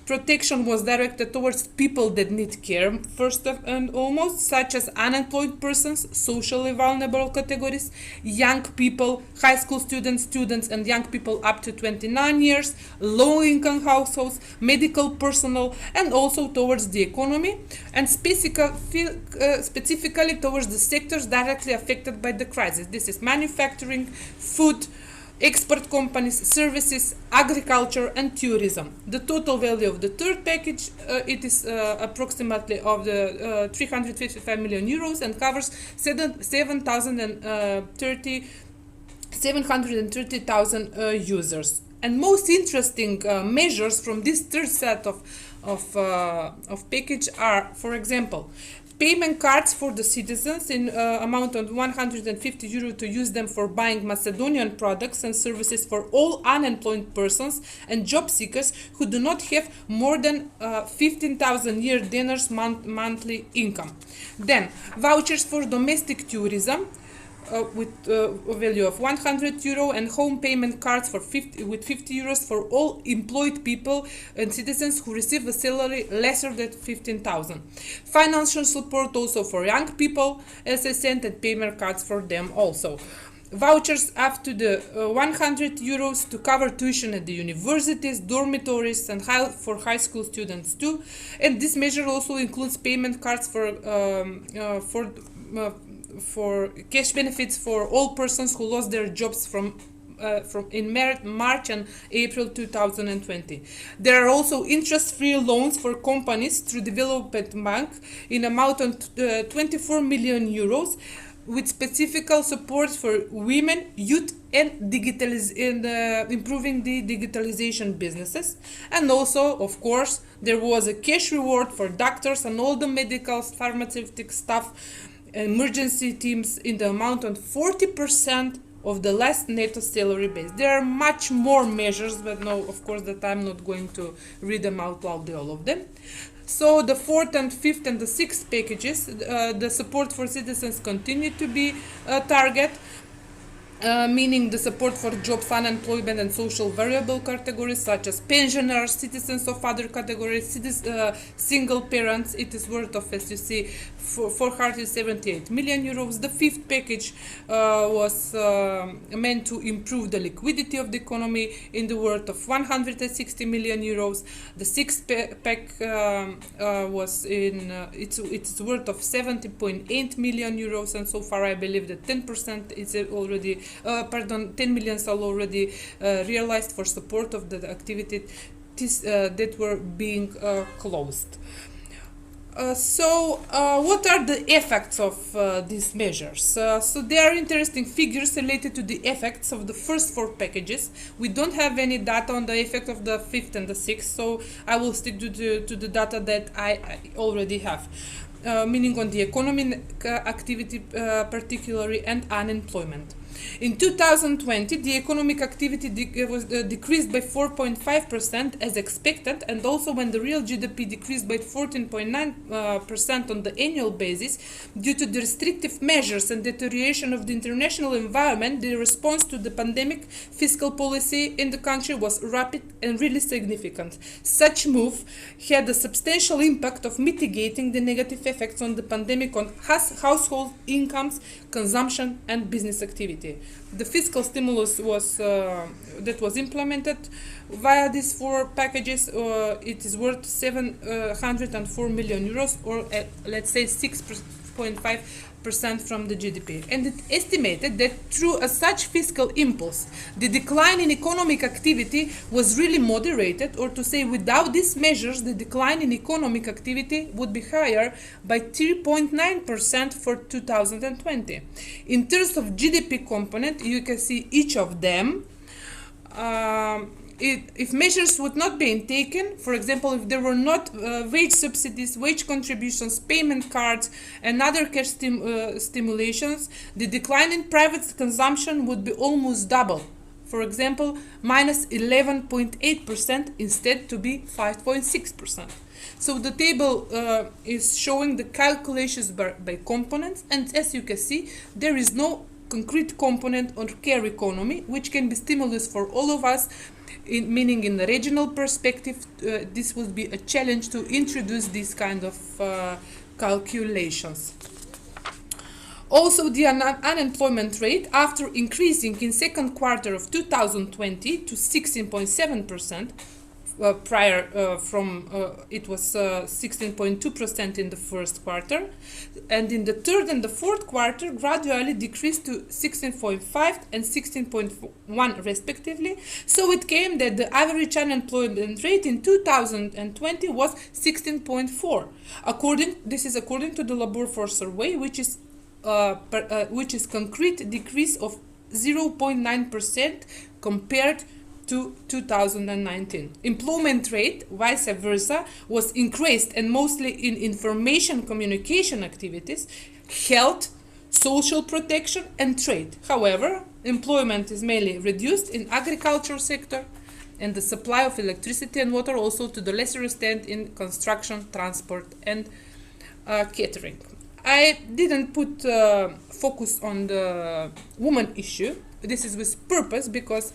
Protection was directed towards people that need care, first and almost, such as unemployed persons, socially vulnerable categories, young people, high school students, and young people up to 29 years, low-income households, medical personnel, and also towards the economy, and specifically towards the sectors directly affected by the crisis. This is manufacturing, food, export companies, services, agriculture, and tourism. The total value of the third package, it is approximately of the 355 million euros and covers 730,000 users. And most interesting measures from this third set of package are, for example, payment cards for the citizens in amount of 150 euro to use them for buying Macedonian products and services for all unemployed persons and job seekers who do not have more than 15,000 dinars monthly income. Then vouchers for domestic tourism with a value of 100 euro and home payment cards for 50 euros for all employed people and citizens who receive a salary lesser than 15,000. Financial support also for young people, as I said, and payment cards for them also. Vouchers up to the 100 euros to cover tuition at the universities, dormitories, and for high school students too. And this measure also includes payment cards for cash benefits for all persons who lost their jobs from in March and April 2020. There are also interest-free loans for companies through Development Bank in amount of 24 million euros with specific support for women, youth, and improving the digitalization businesses. And also, of course, there was a cash reward for doctors and all the medical pharmaceutical staff, emergency teams in the amount of 40% of the last net salary base. There are much more measures, but no, of course, that I'm not going to read them out loud, all of them. So the fourth and fifth and the sixth packages, the support for citizens continue to be a target, meaning the support for jobs, unemployment, and social variable categories such as pensioners, citizens of other categories, single parents. It is worth of, as you see, 478 million euros. The fifth package was meant to improve the liquidity of the economy in the worth of 160 million euros. The sixth pack was in it's worth of 70.8 million euros, and so far I believe that 10% is already 10 million are already realized for support of the activities that were being closed. What are the effects of these measures? So there are interesting figures related to the effects of the first four packages. We don't have any data on the effect of the fifth and the sixth, so I will stick to the data that I already have. Meaning on the economic activity particularly, and unemployment. In 2020, the economic activity was decreased by 4.5% as expected, and also when the real GDP decreased by 14.9% on the annual basis due to the restrictive measures and deterioration of the international environment. The response to the pandemic fiscal policy in the country was rapid and really significant. Such move had a substantial impact of mitigating the negative effects on the pandemic on household incomes, consumption, and business activity. The fiscal stimulus was that was implemented via these four packages. It is worth 704 million euros, or let's say 6.5% from the GDP. And it estimated that through such fiscal impulse, the decline in economic activity was really moderated, or to say without these measures, the decline in economic activity would be higher by 3.9% for 2020. In terms of GDP component, you can see each of them. If measures would not be taken, for example, if there were not wage subsidies, wage contributions, payment cards, and other cash stimulations, the decline in private consumption would be almost double. For example, minus 11.8% instead to be 5.6%. So the table is showing the calculations by components, and as you can see, there is no concrete component on care economy, which can be stimulus for all of us. Meaning in the regional perspective, this would be a challenge to introduce these kind of calculations. Also, the unemployment rate, after increasing in second quarter of 2020 to 16.7%, prior from it was 16.2% in the first quarter, and in the third and the fourth quarter gradually decreased to 16.5 and 16.1 respectively. So it came that the average unemployment rate in 2020 was 16.4. This is according to the labor force survey, which is concrete decrease of 0.9% compared to 2019. Employment rate, vice versa, was increased, and mostly in information communication activities, health, social protection, and trade. However, employment is mainly reduced in agriculture sector and the supply of electricity and water, also to the lesser extent in construction, transport, and catering. I didn't put focus on the woman issue. This is with purpose, because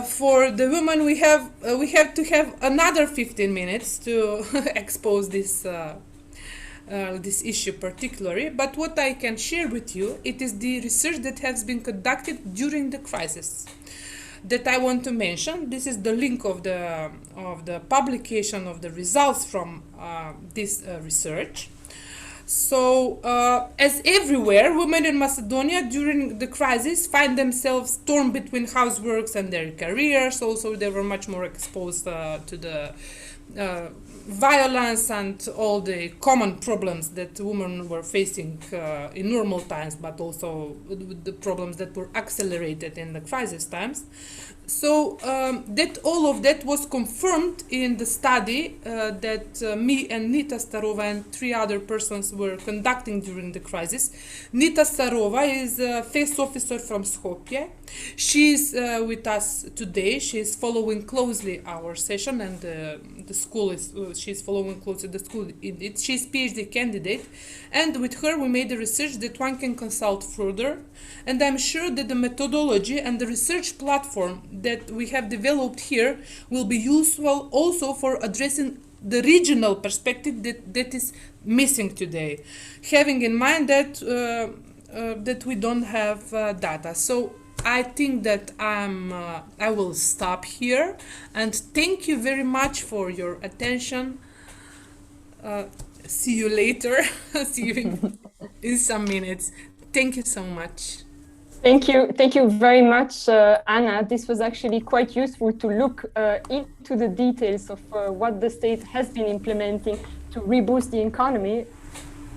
for the women we have to have another 15 minutes to expose this this issue particularly. But what I can share with you, it is the research that has been conducted during the crisis that I want to mention. This is the link of the publication of the results from this research. So, as everywhere, women in Macedonia during the crisis find themselves torn between houseworks and their careers. Also, they were much more exposed to the violence and all the common problems that women were facing in normal times, but also the problems that were accelerated in the crisis times. So that all of that was confirmed in the study that me and Nita Starova and 3 other persons were conducting during the crisis. Nita Starova is a FEPS officer from Skopje. She's with us today. She's following closely our session, and the school is she's following closely the school. She's PhD candidate, and with her we made a research that one can consult further. And I'm sure that the methodology and the research platform that we have developed here will be useful also for addressing the regional perspective that is missing today, having in mind that that we don't have data. So I think that I will stop here, and thank you very much for your attention. See you later. See you in some minutes. Thank you so much. Thank you very much, Anna. This was actually quite useful to look into the details of what the state has been implementing to reboost the economy,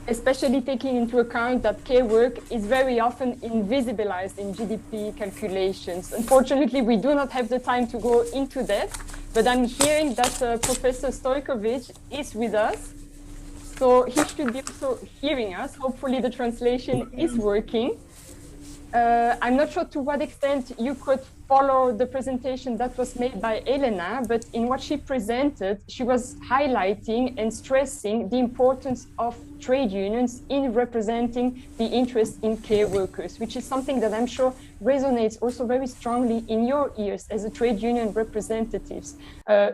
especially taking into account that care work is very often invisibilized in GDP calculations. Unfortunately, we do not have the time to go into that, but I'm hearing that Professor Stojkovic is with us. So he should be also hearing us. Hopefully the translation is working. I'm not sure to what extent you could follow the presentation that was made by Elena, but in what she presented, she was highlighting and stressing the importance of trade unions in representing the interest in care workers, which is something that I'm sure resonates also very strongly in your ears as a trade union representatives.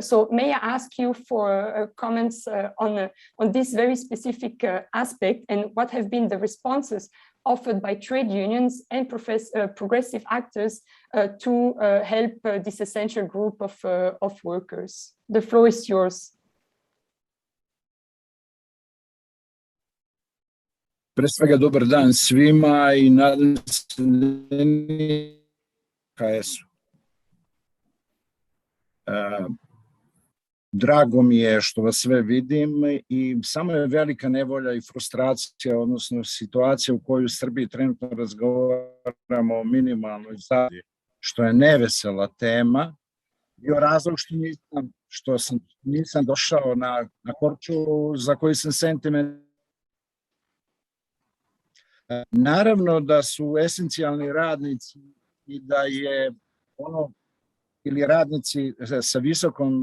So may I ask you for comments on this very specific aspect, and what have been the responses offered by trade unions and progressive actors to help this essential group of workers? The floor is yours. Pre svega, dobar dan svima i nadam se KS-u. Drago mi je što vas sve vidim i samo je velika nevolja i frustracija, odnosno situacija u kojoj u Srbiji trenutno razgovaramo o minimalnoj zaradi, što je nevesela tema. Bio razlog što nisam došao na Korčulu, za koji sam sentimentalno. Naravno da su esencijalni radnici i da je ili radnici sa visokom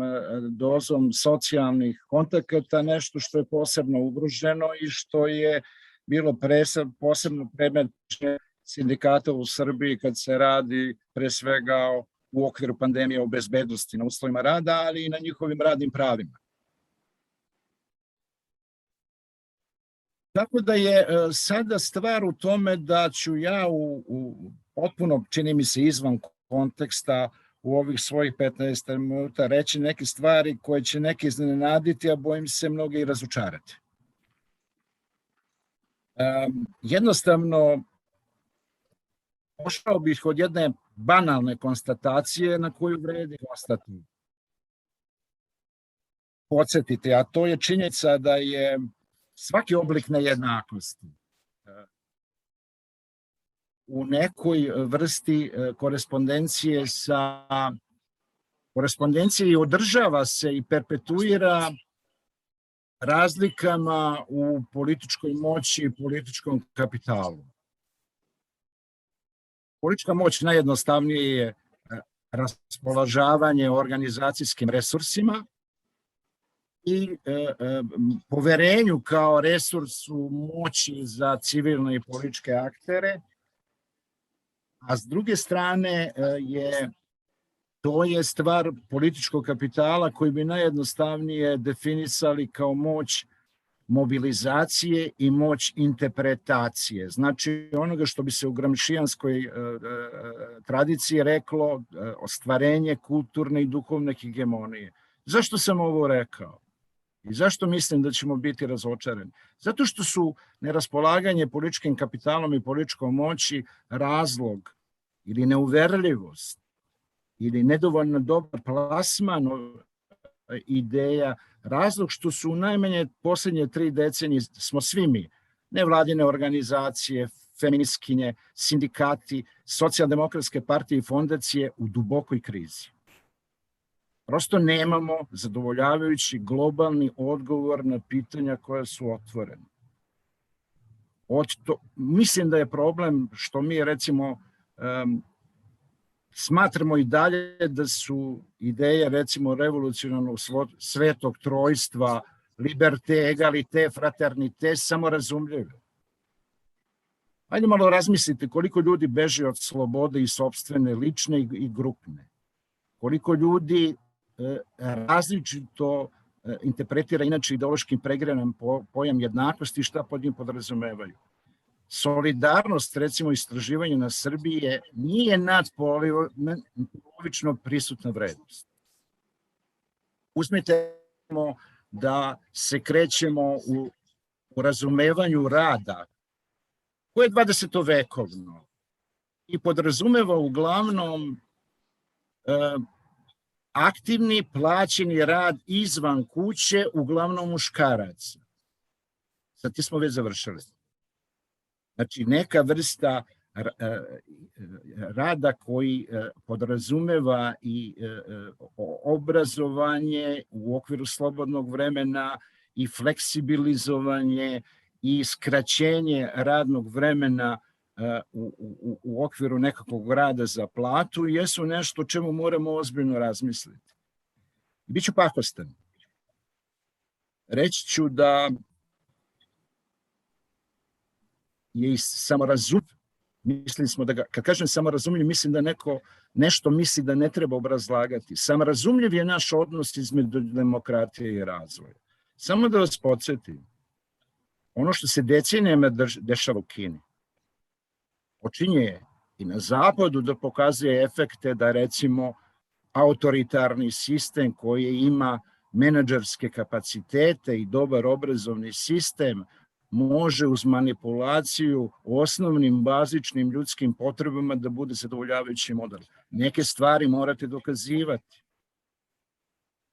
dozom socijalnih kontakata nešto što je posebno ugroženo i što je bilo posebno predmet sindikata u Srbiji kad se radi pre svega u okviru pandemije o bezbednosti na uslovima rada, ali i na njihovim radnim pravima. Tako da je sada stvar u tome da ću ja potpuno, čini mi se, izvan konteksta u ovih svojih 15 minuta reći neke stvari koje će neke iznenaditi, a bojim se mnoge i razočarati. Jednostavno, pošao bih od jedne banalne konstatacije na koju vredi podsjetiti, a to je činjenica da je svaki oblik nejednakosti u nekoj vrsti korespondencije i održava se i perpetuira razlikama u političkoj moći i političkom kapitalu. Politička moć najjednostavnije je raspolažavanje organizacijskim resursima i poverenju kao resursu moći za civilne i političke aktere, a s druge strane to je stvar političkog kapitala koji bi najjednostavnije definisali kao moć mobilizacije i moć interpretacije. Znači onoga što bi se u gramšijanskoj tradiciji reklo ostvarenje kulturne i duhovne hegemonije. Zašto sam ovo rekao? I zašto mislim da ćemo biti razočarani? Zato što su neraspolaganje političkim kapitalom i političkom moći razlog ili neuverljivost ili nedovoljno dobar plasman ideja, razlog što su u najmanje posljednje 3 decenije smo svi mi, nevladine organizacije, feministkinje, sindikati, socijaldemokratske partije i fondacije u dubokoj krizi. Prosto nemamo zadovoljavajući globalni odgovor na pitanja koja su otvorena. Mislim da je problem što mi recimo smatramo i dalje da su ideje recimo revolucionarnog svetog trojstva, liberté, egalité, fraternité samorazumljive. Hajde malo razmislite koliko ljudi beži od slobode i sopstvene, lične i grupne. Koliko ljudi različito interpretira inače ideološki pregrenan pojam jednakosti, šta pod njim podrazumevaju. Solidarnost, recimo istraživanje na Srbije, nije nadpolovično prisutna vrednost. Uzmite da se krećemo u razumevanju rada, koje je 20. vekovno i podrazumeva uglavnom aktivni plaćeni rad izvan kuće, uglavnom muškaraca. Sad ti smo već završili. Znači neka vrsta rada koji podrazumeva i obrazovanje u okviru slobodnog vremena i fleksibilizovanje i skraćenje radnog vremena u okviru nekakvog rada za platu jesu nešto o čemu moramo ozbiljno razmisliti. Biću pakostan. Reći ću da je i samorazumljiv. Mislili smo da ga, kad kažem samorazumljiv, mislim da neko nešto misli da ne treba obrazlagati. Samorazumljiv je naš odnos između demokratije i razvoja. Samo da vas podsjetim, ono što se decenijama dešava u Kini, počinje i na zapadu da pokazuje efekte da recimo autoritarni sistem koji ima menadžerske kapacitete i dobar obrazovni sistem može uz manipulaciju osnovnim bazičnim ljudskim potrebama da bude zadovoljavajući model. Neke stvari morate dokazivati.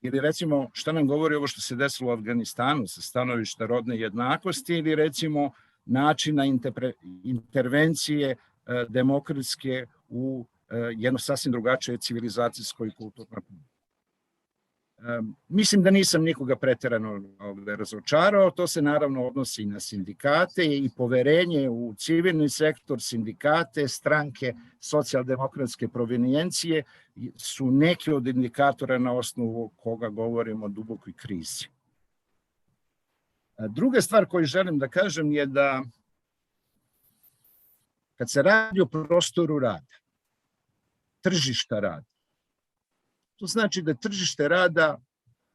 Ili recimo šta nam govori ovo što se desilo u Afganistanu sa stanovišta rodne jednakosti ili recimo načina intervencije demokratske u jedno sasvim drugačije civilizacijsko i kulturno. Mislim da nisam nikoga preterano razočarao, to se naravno odnosi i na sindikate i poverenje u civilni sektor, sindikate, stranke socijaldemokratske provenijencije su neki od indikatora na osnovu koga govorimo o dubokoj krizi. Druga stvar koju želim da kažem je da kad se radi o prostoru rada, tržišta rada, to znači da je tržište rada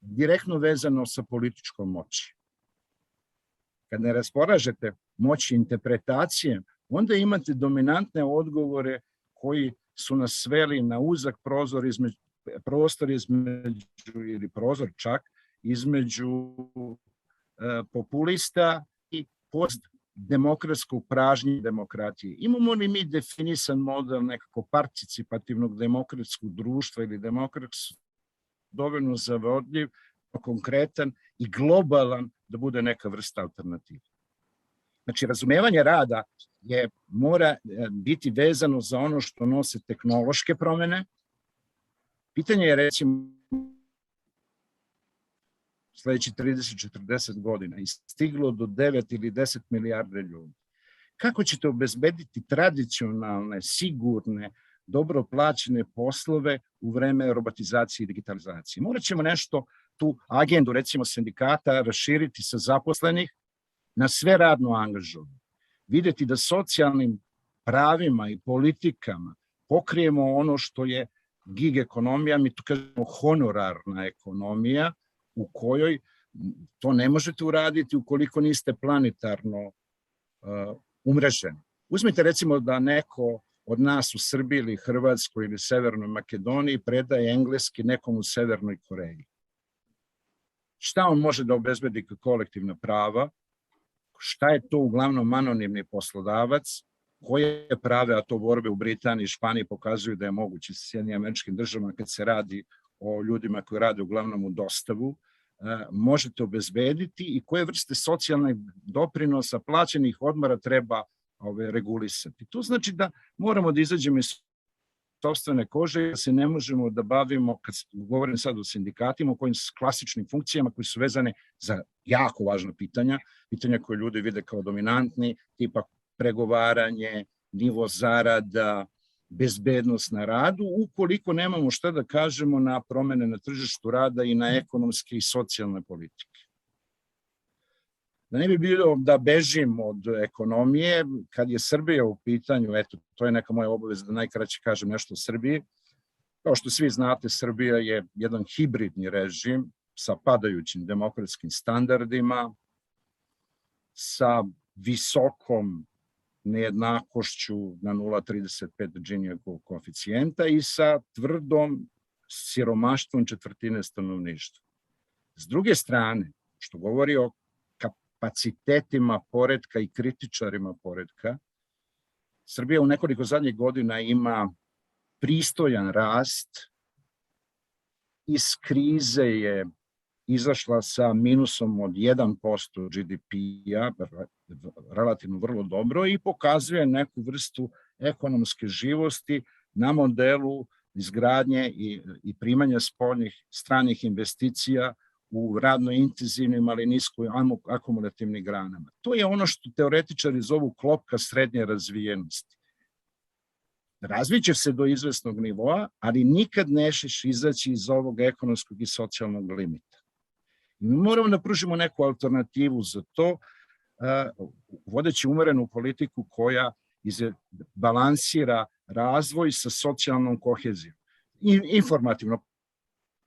direktno vezano sa političkom moći. Kad ne raspolažete moći interpretacije, onda imate dominantne odgovore koji su nas sveli na uzak prostor ili prozor čak između populista i postdemokratskog pražnje demokratije. Imamo li mi definisan model nekako participativnog demokratskog društva ili demokratskog dovoljno zavodljiv, konkretan i globalan da bude neka vrsta alternative? Znači, razumevanje rada mora biti vezano za ono što nose tehnološke promene. Pitanje je recimo sledeći 30-40 godina i stiglo do 9 ili 10 milijarde ljudi. Kako ćete obezbediti tradicionalne, sigurne, dobro plaćene poslove u vreme robotizacije i digitalizacije? Morat ćemo nešto, tu agendu recimo sindikata, raširiti sa zaposlenih na sve radno angažovanje. Videti da socijalnim pravima i politikama pokrijemo ono što je gig ekonomija, mi to kažemo honorarna ekonomija, u kojoj to ne možete uraditi ukoliko niste planetarno umreženi. Uzmite recimo da neko od nas u Srbiji ili Hrvatskoj ili Severnoj Makedoniji predaje engleski nekom u Severnoj Koreji. Šta on može da obezbedi kao kolektivna prava? Šta je to uglavnom anonimni poslodavac? Koje prave, a to borbe u Britaniji i Španiji pokazuju da je moguće sa Sjedinjenim Američkim Državama kad se radi o ljudima koji rade uglavnom u dostavu, možete obezbediti i koje vrste socijalnih doprinosa, plaćenih odmora treba regulisati. To znači da moramo da izađemo iz sopstvene kože, da se ne možemo da bavimo, kad govorim sad o sindikatima, o kojim klasičnim funkcijama koji su vezane za jako važna pitanja, pitanja koje ljudi vide kao dominantni, tipa pregovaranje, nivo zarada, bezbednost na radu, ukoliko nemamo šta da kažemo na promene na tržištu rada i na ekonomske i socijalne politike. Da ne bi bilo da bežim od ekonomije, kad je Srbija u pitanju, eto, to je neka moja obaveza da najkraće kažem nešto o Srbiji. Kao što svi znate, Srbija je jedan hibridni režim sa padajućim demokratskim standardima, sa visokom nejednakošću na 0,35 Ginijegovog koeficijenta i sa tvrdom siromaštvom četvrtine stanovništva. S druge strane, što govori o kapacitetima poretka i kritičarima poretka, Srbija u nekoliko zadnjih godina ima pristojan rast, iz krize je izašla sa minusom od 1% GDP-a, relativno vrlo dobro, i pokazuje neku vrstu ekonomske živosti na modelu izgradnje i primanja stranih investicija u radno intenzivnim, ali nisko akumulativnim granama. To je ono što teoretičari zovu klopka srednje razvijenosti. Razviće se do izvesnog nivoa, ali nikad nećeš izaći iz ovog ekonomskog i socijalnog limita. Mi moramo da pružimo neku alternativu za to, vodeći umerenu politiku koja balansira razvoj sa socijalnom kohezijom. Informativno,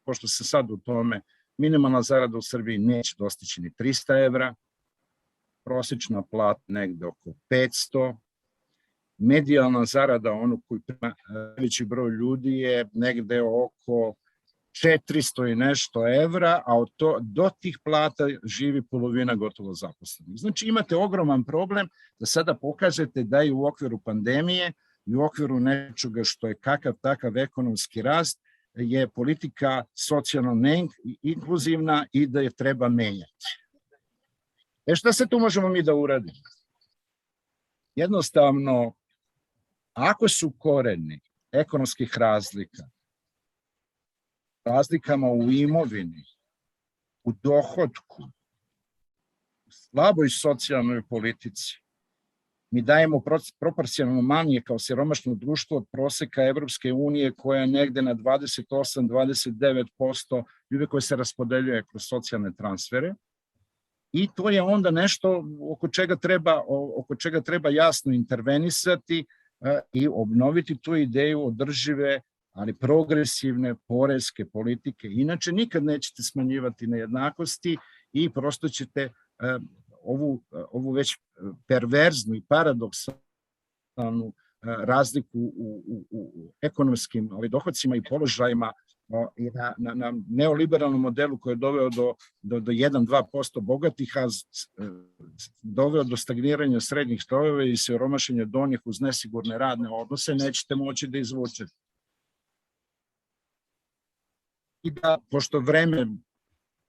pošto se sad u tome, minimalna zarada u Srbiji neće dostići ni 300 evra, prosječna plata negde oko 500, medijalna zarada, onu koju prima najveći broj ljudi, je negde oko 400 i nešto evra, a do tih plata živi polovina gotovo zaposlenih. Znači imate ogroman problem da sada pokažete da i u okviru pandemije i u okviru nečega što je kakav takav ekonomski rast je politika socijalno neinkluzivna i da je treba menjati. Šta se tu možemo mi da uradimo? Jednostavno, ako su koreni ekonomskih razlikama u imovini, u dohotku, u slaboj socijalnoj politici, mi dajemo proporcionalno manje kao siromašno društvo od proseka Evropske unije koja je negde na 28-29% ljude koje se raspodeljuje kroz socijalne transfere, i to je onda nešto oko čega treba jasno intervenisati i obnoviti tu ideju održive, ali progresivne poreske politike. Inače, nikad nećete smanjivati nejednakosti i prosto ćete ovu već perverznu i paradoksalnu razliku u ekonomskim dohodcima i položajima i na neoliberalnom modelu koji je doveo do 1-2% bogatih, a doveo do stagniranja srednjih slojeva i siromašenja donjih uz nesigurne radne odnose, nećete moći da izvučete. I da, pošto vreme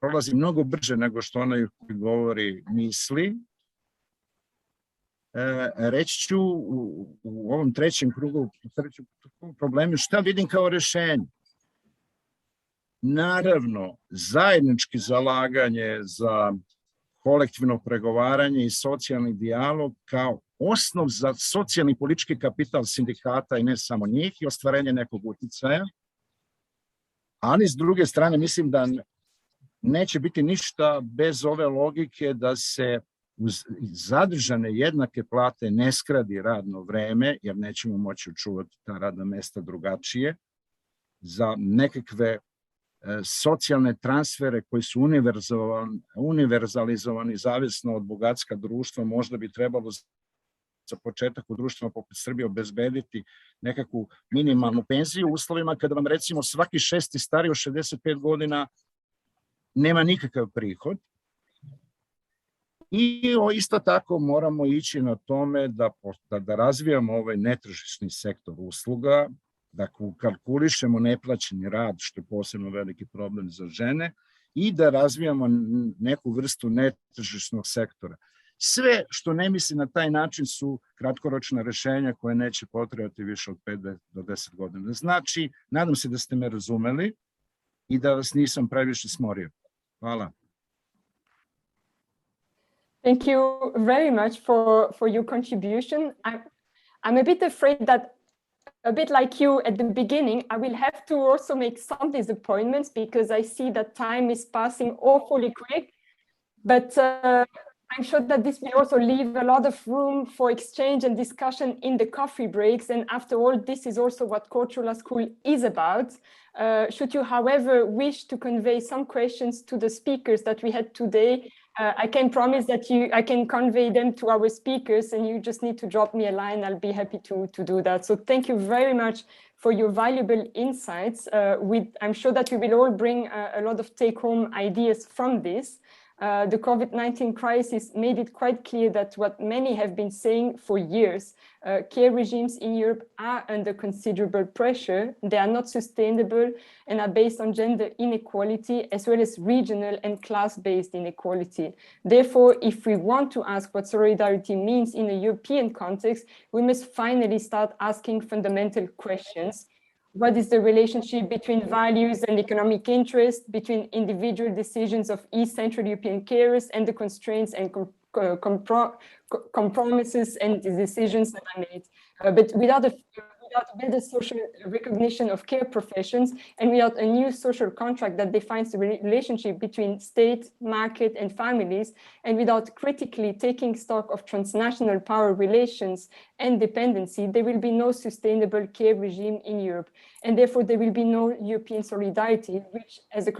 prolazi mnogo brže nego što onaj koji govori misli, reći ću u ovom trećem krugu problemu šta vidim kao rešenje. Naravno, zajednički zalaganje za kolektivno pregovaranje i socijalni dijalog kao osnov za socijalni politički kapital sindikata i ne samo njih i ostvarenje nekog uticaja, ali s druge strane mislim da neće biti ništa bez ove logike da se uz zadržane jednake plate ne skradi radno vreme, jer nećemo moći očuvati ta radna mesta drugačije, za nekakve socijalne transfere koji su univerzalizovani zavisno od bogatska društva. Možda bi trebalo za početak u društvima poput Srbije obezbediti nekakvu minimalnu penziju u uslovima kada vam recimo svaki šesti stariji od 65 godina nema nikakav prihod. I isto tako moramo ići na tome da razvijamo ovaj netržišni sektor usluga, da kalkulišemo neplaćeni rad, što je posebno veliki problem za žene, i da razvijamo neku vrstu netržišnog sektora. Sve što ne misli na taj način su kratkoročna rješenja koje neće potrebati više od 5 do 10 godina. Znači, nadam se da ste me razumeli i da vas nisam previše smorio. Hvala. Thank you very much for your contribution. I'm a bit afraid that, a bit like you at the beginning, I will have to also make some disappointments because I see that time is passing awfully quick. But I'm sure that this will also leave a lot of room for exchange and discussion in the coffee breaks. And after all, this is also what Korcula School is about. Should you, however, wish to convey some questions to the speakers that we had today, I can promise that I can convey them to our speakers, and you just need to drop me a line. I'll be happy to do that. So thank you very much for your valuable insights. I'm sure that we will all bring a lot of take-home ideas from this. The COVID-19 crisis made it quite clear that what many have been saying for years, care regimes in Europe are under considerable pressure. They are not sustainable and are based on gender inequality as well as regional and class-based inequality. Therefore, if we want to ask what solidarity means in a European context, we must finally start asking fundamental questions. What is the relationship between values and economic interest, between individual decisions of East Central European carers and the constraints and compromises and the decisions that are made? But without better social recognition of care professions and without a new social contract that defines the relationship between state, market, and families, and without critically taking stock of transnational power relations and dependency, there will be no sustainable care regime in Europe. And therefore, there will be no European solidarity, which, as the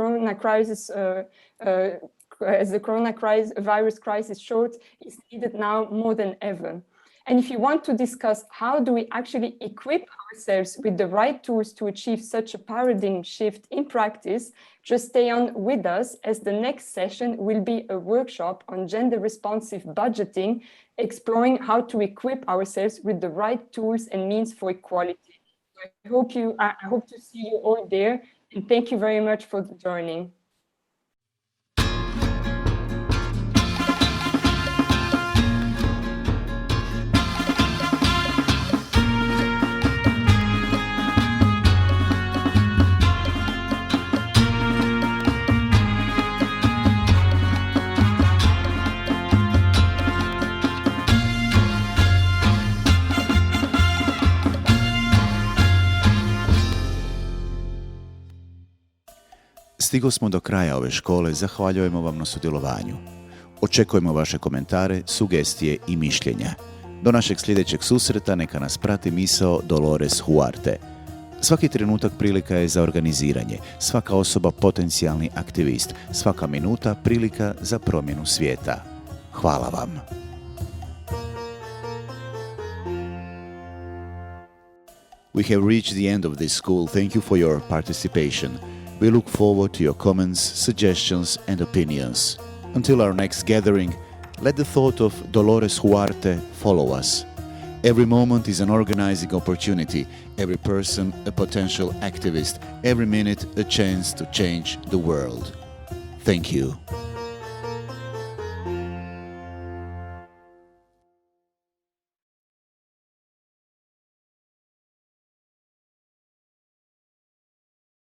coronavirus crisis showed, is needed now more than ever. And if you want to discuss how do we actually equip ourselves with the right tools to achieve such a paradigm shift in practice, just stay on with us, as the next session will be a workshop on gender responsive budgeting, exploring how to equip ourselves with the right tools and means for equality. I hope to see you all there, and thank you very much for joining. Stigo smo do kraja ove škole, zahvaljujemo vam na sudjelovanju. Očekujemo vaše komentare, sugestije i mišljenja. Do našeg sljedećeg susreta neka nas prati misao Dolores Huarte. Svaki trenutak prilika je za organiziranje, svaka osoba potencijalni aktivist, svaka minuta prilika za promjenu svijeta. Hvala vam. We have reached the end of this school. Thank you for your participation. We look forward to your comments, suggestions, and opinions. Until our next gathering, let the thought of Dolores Huarte follow us. Every moment is an organizing opportunity, every person a potential activist, every minute a chance to change the world. Thank you.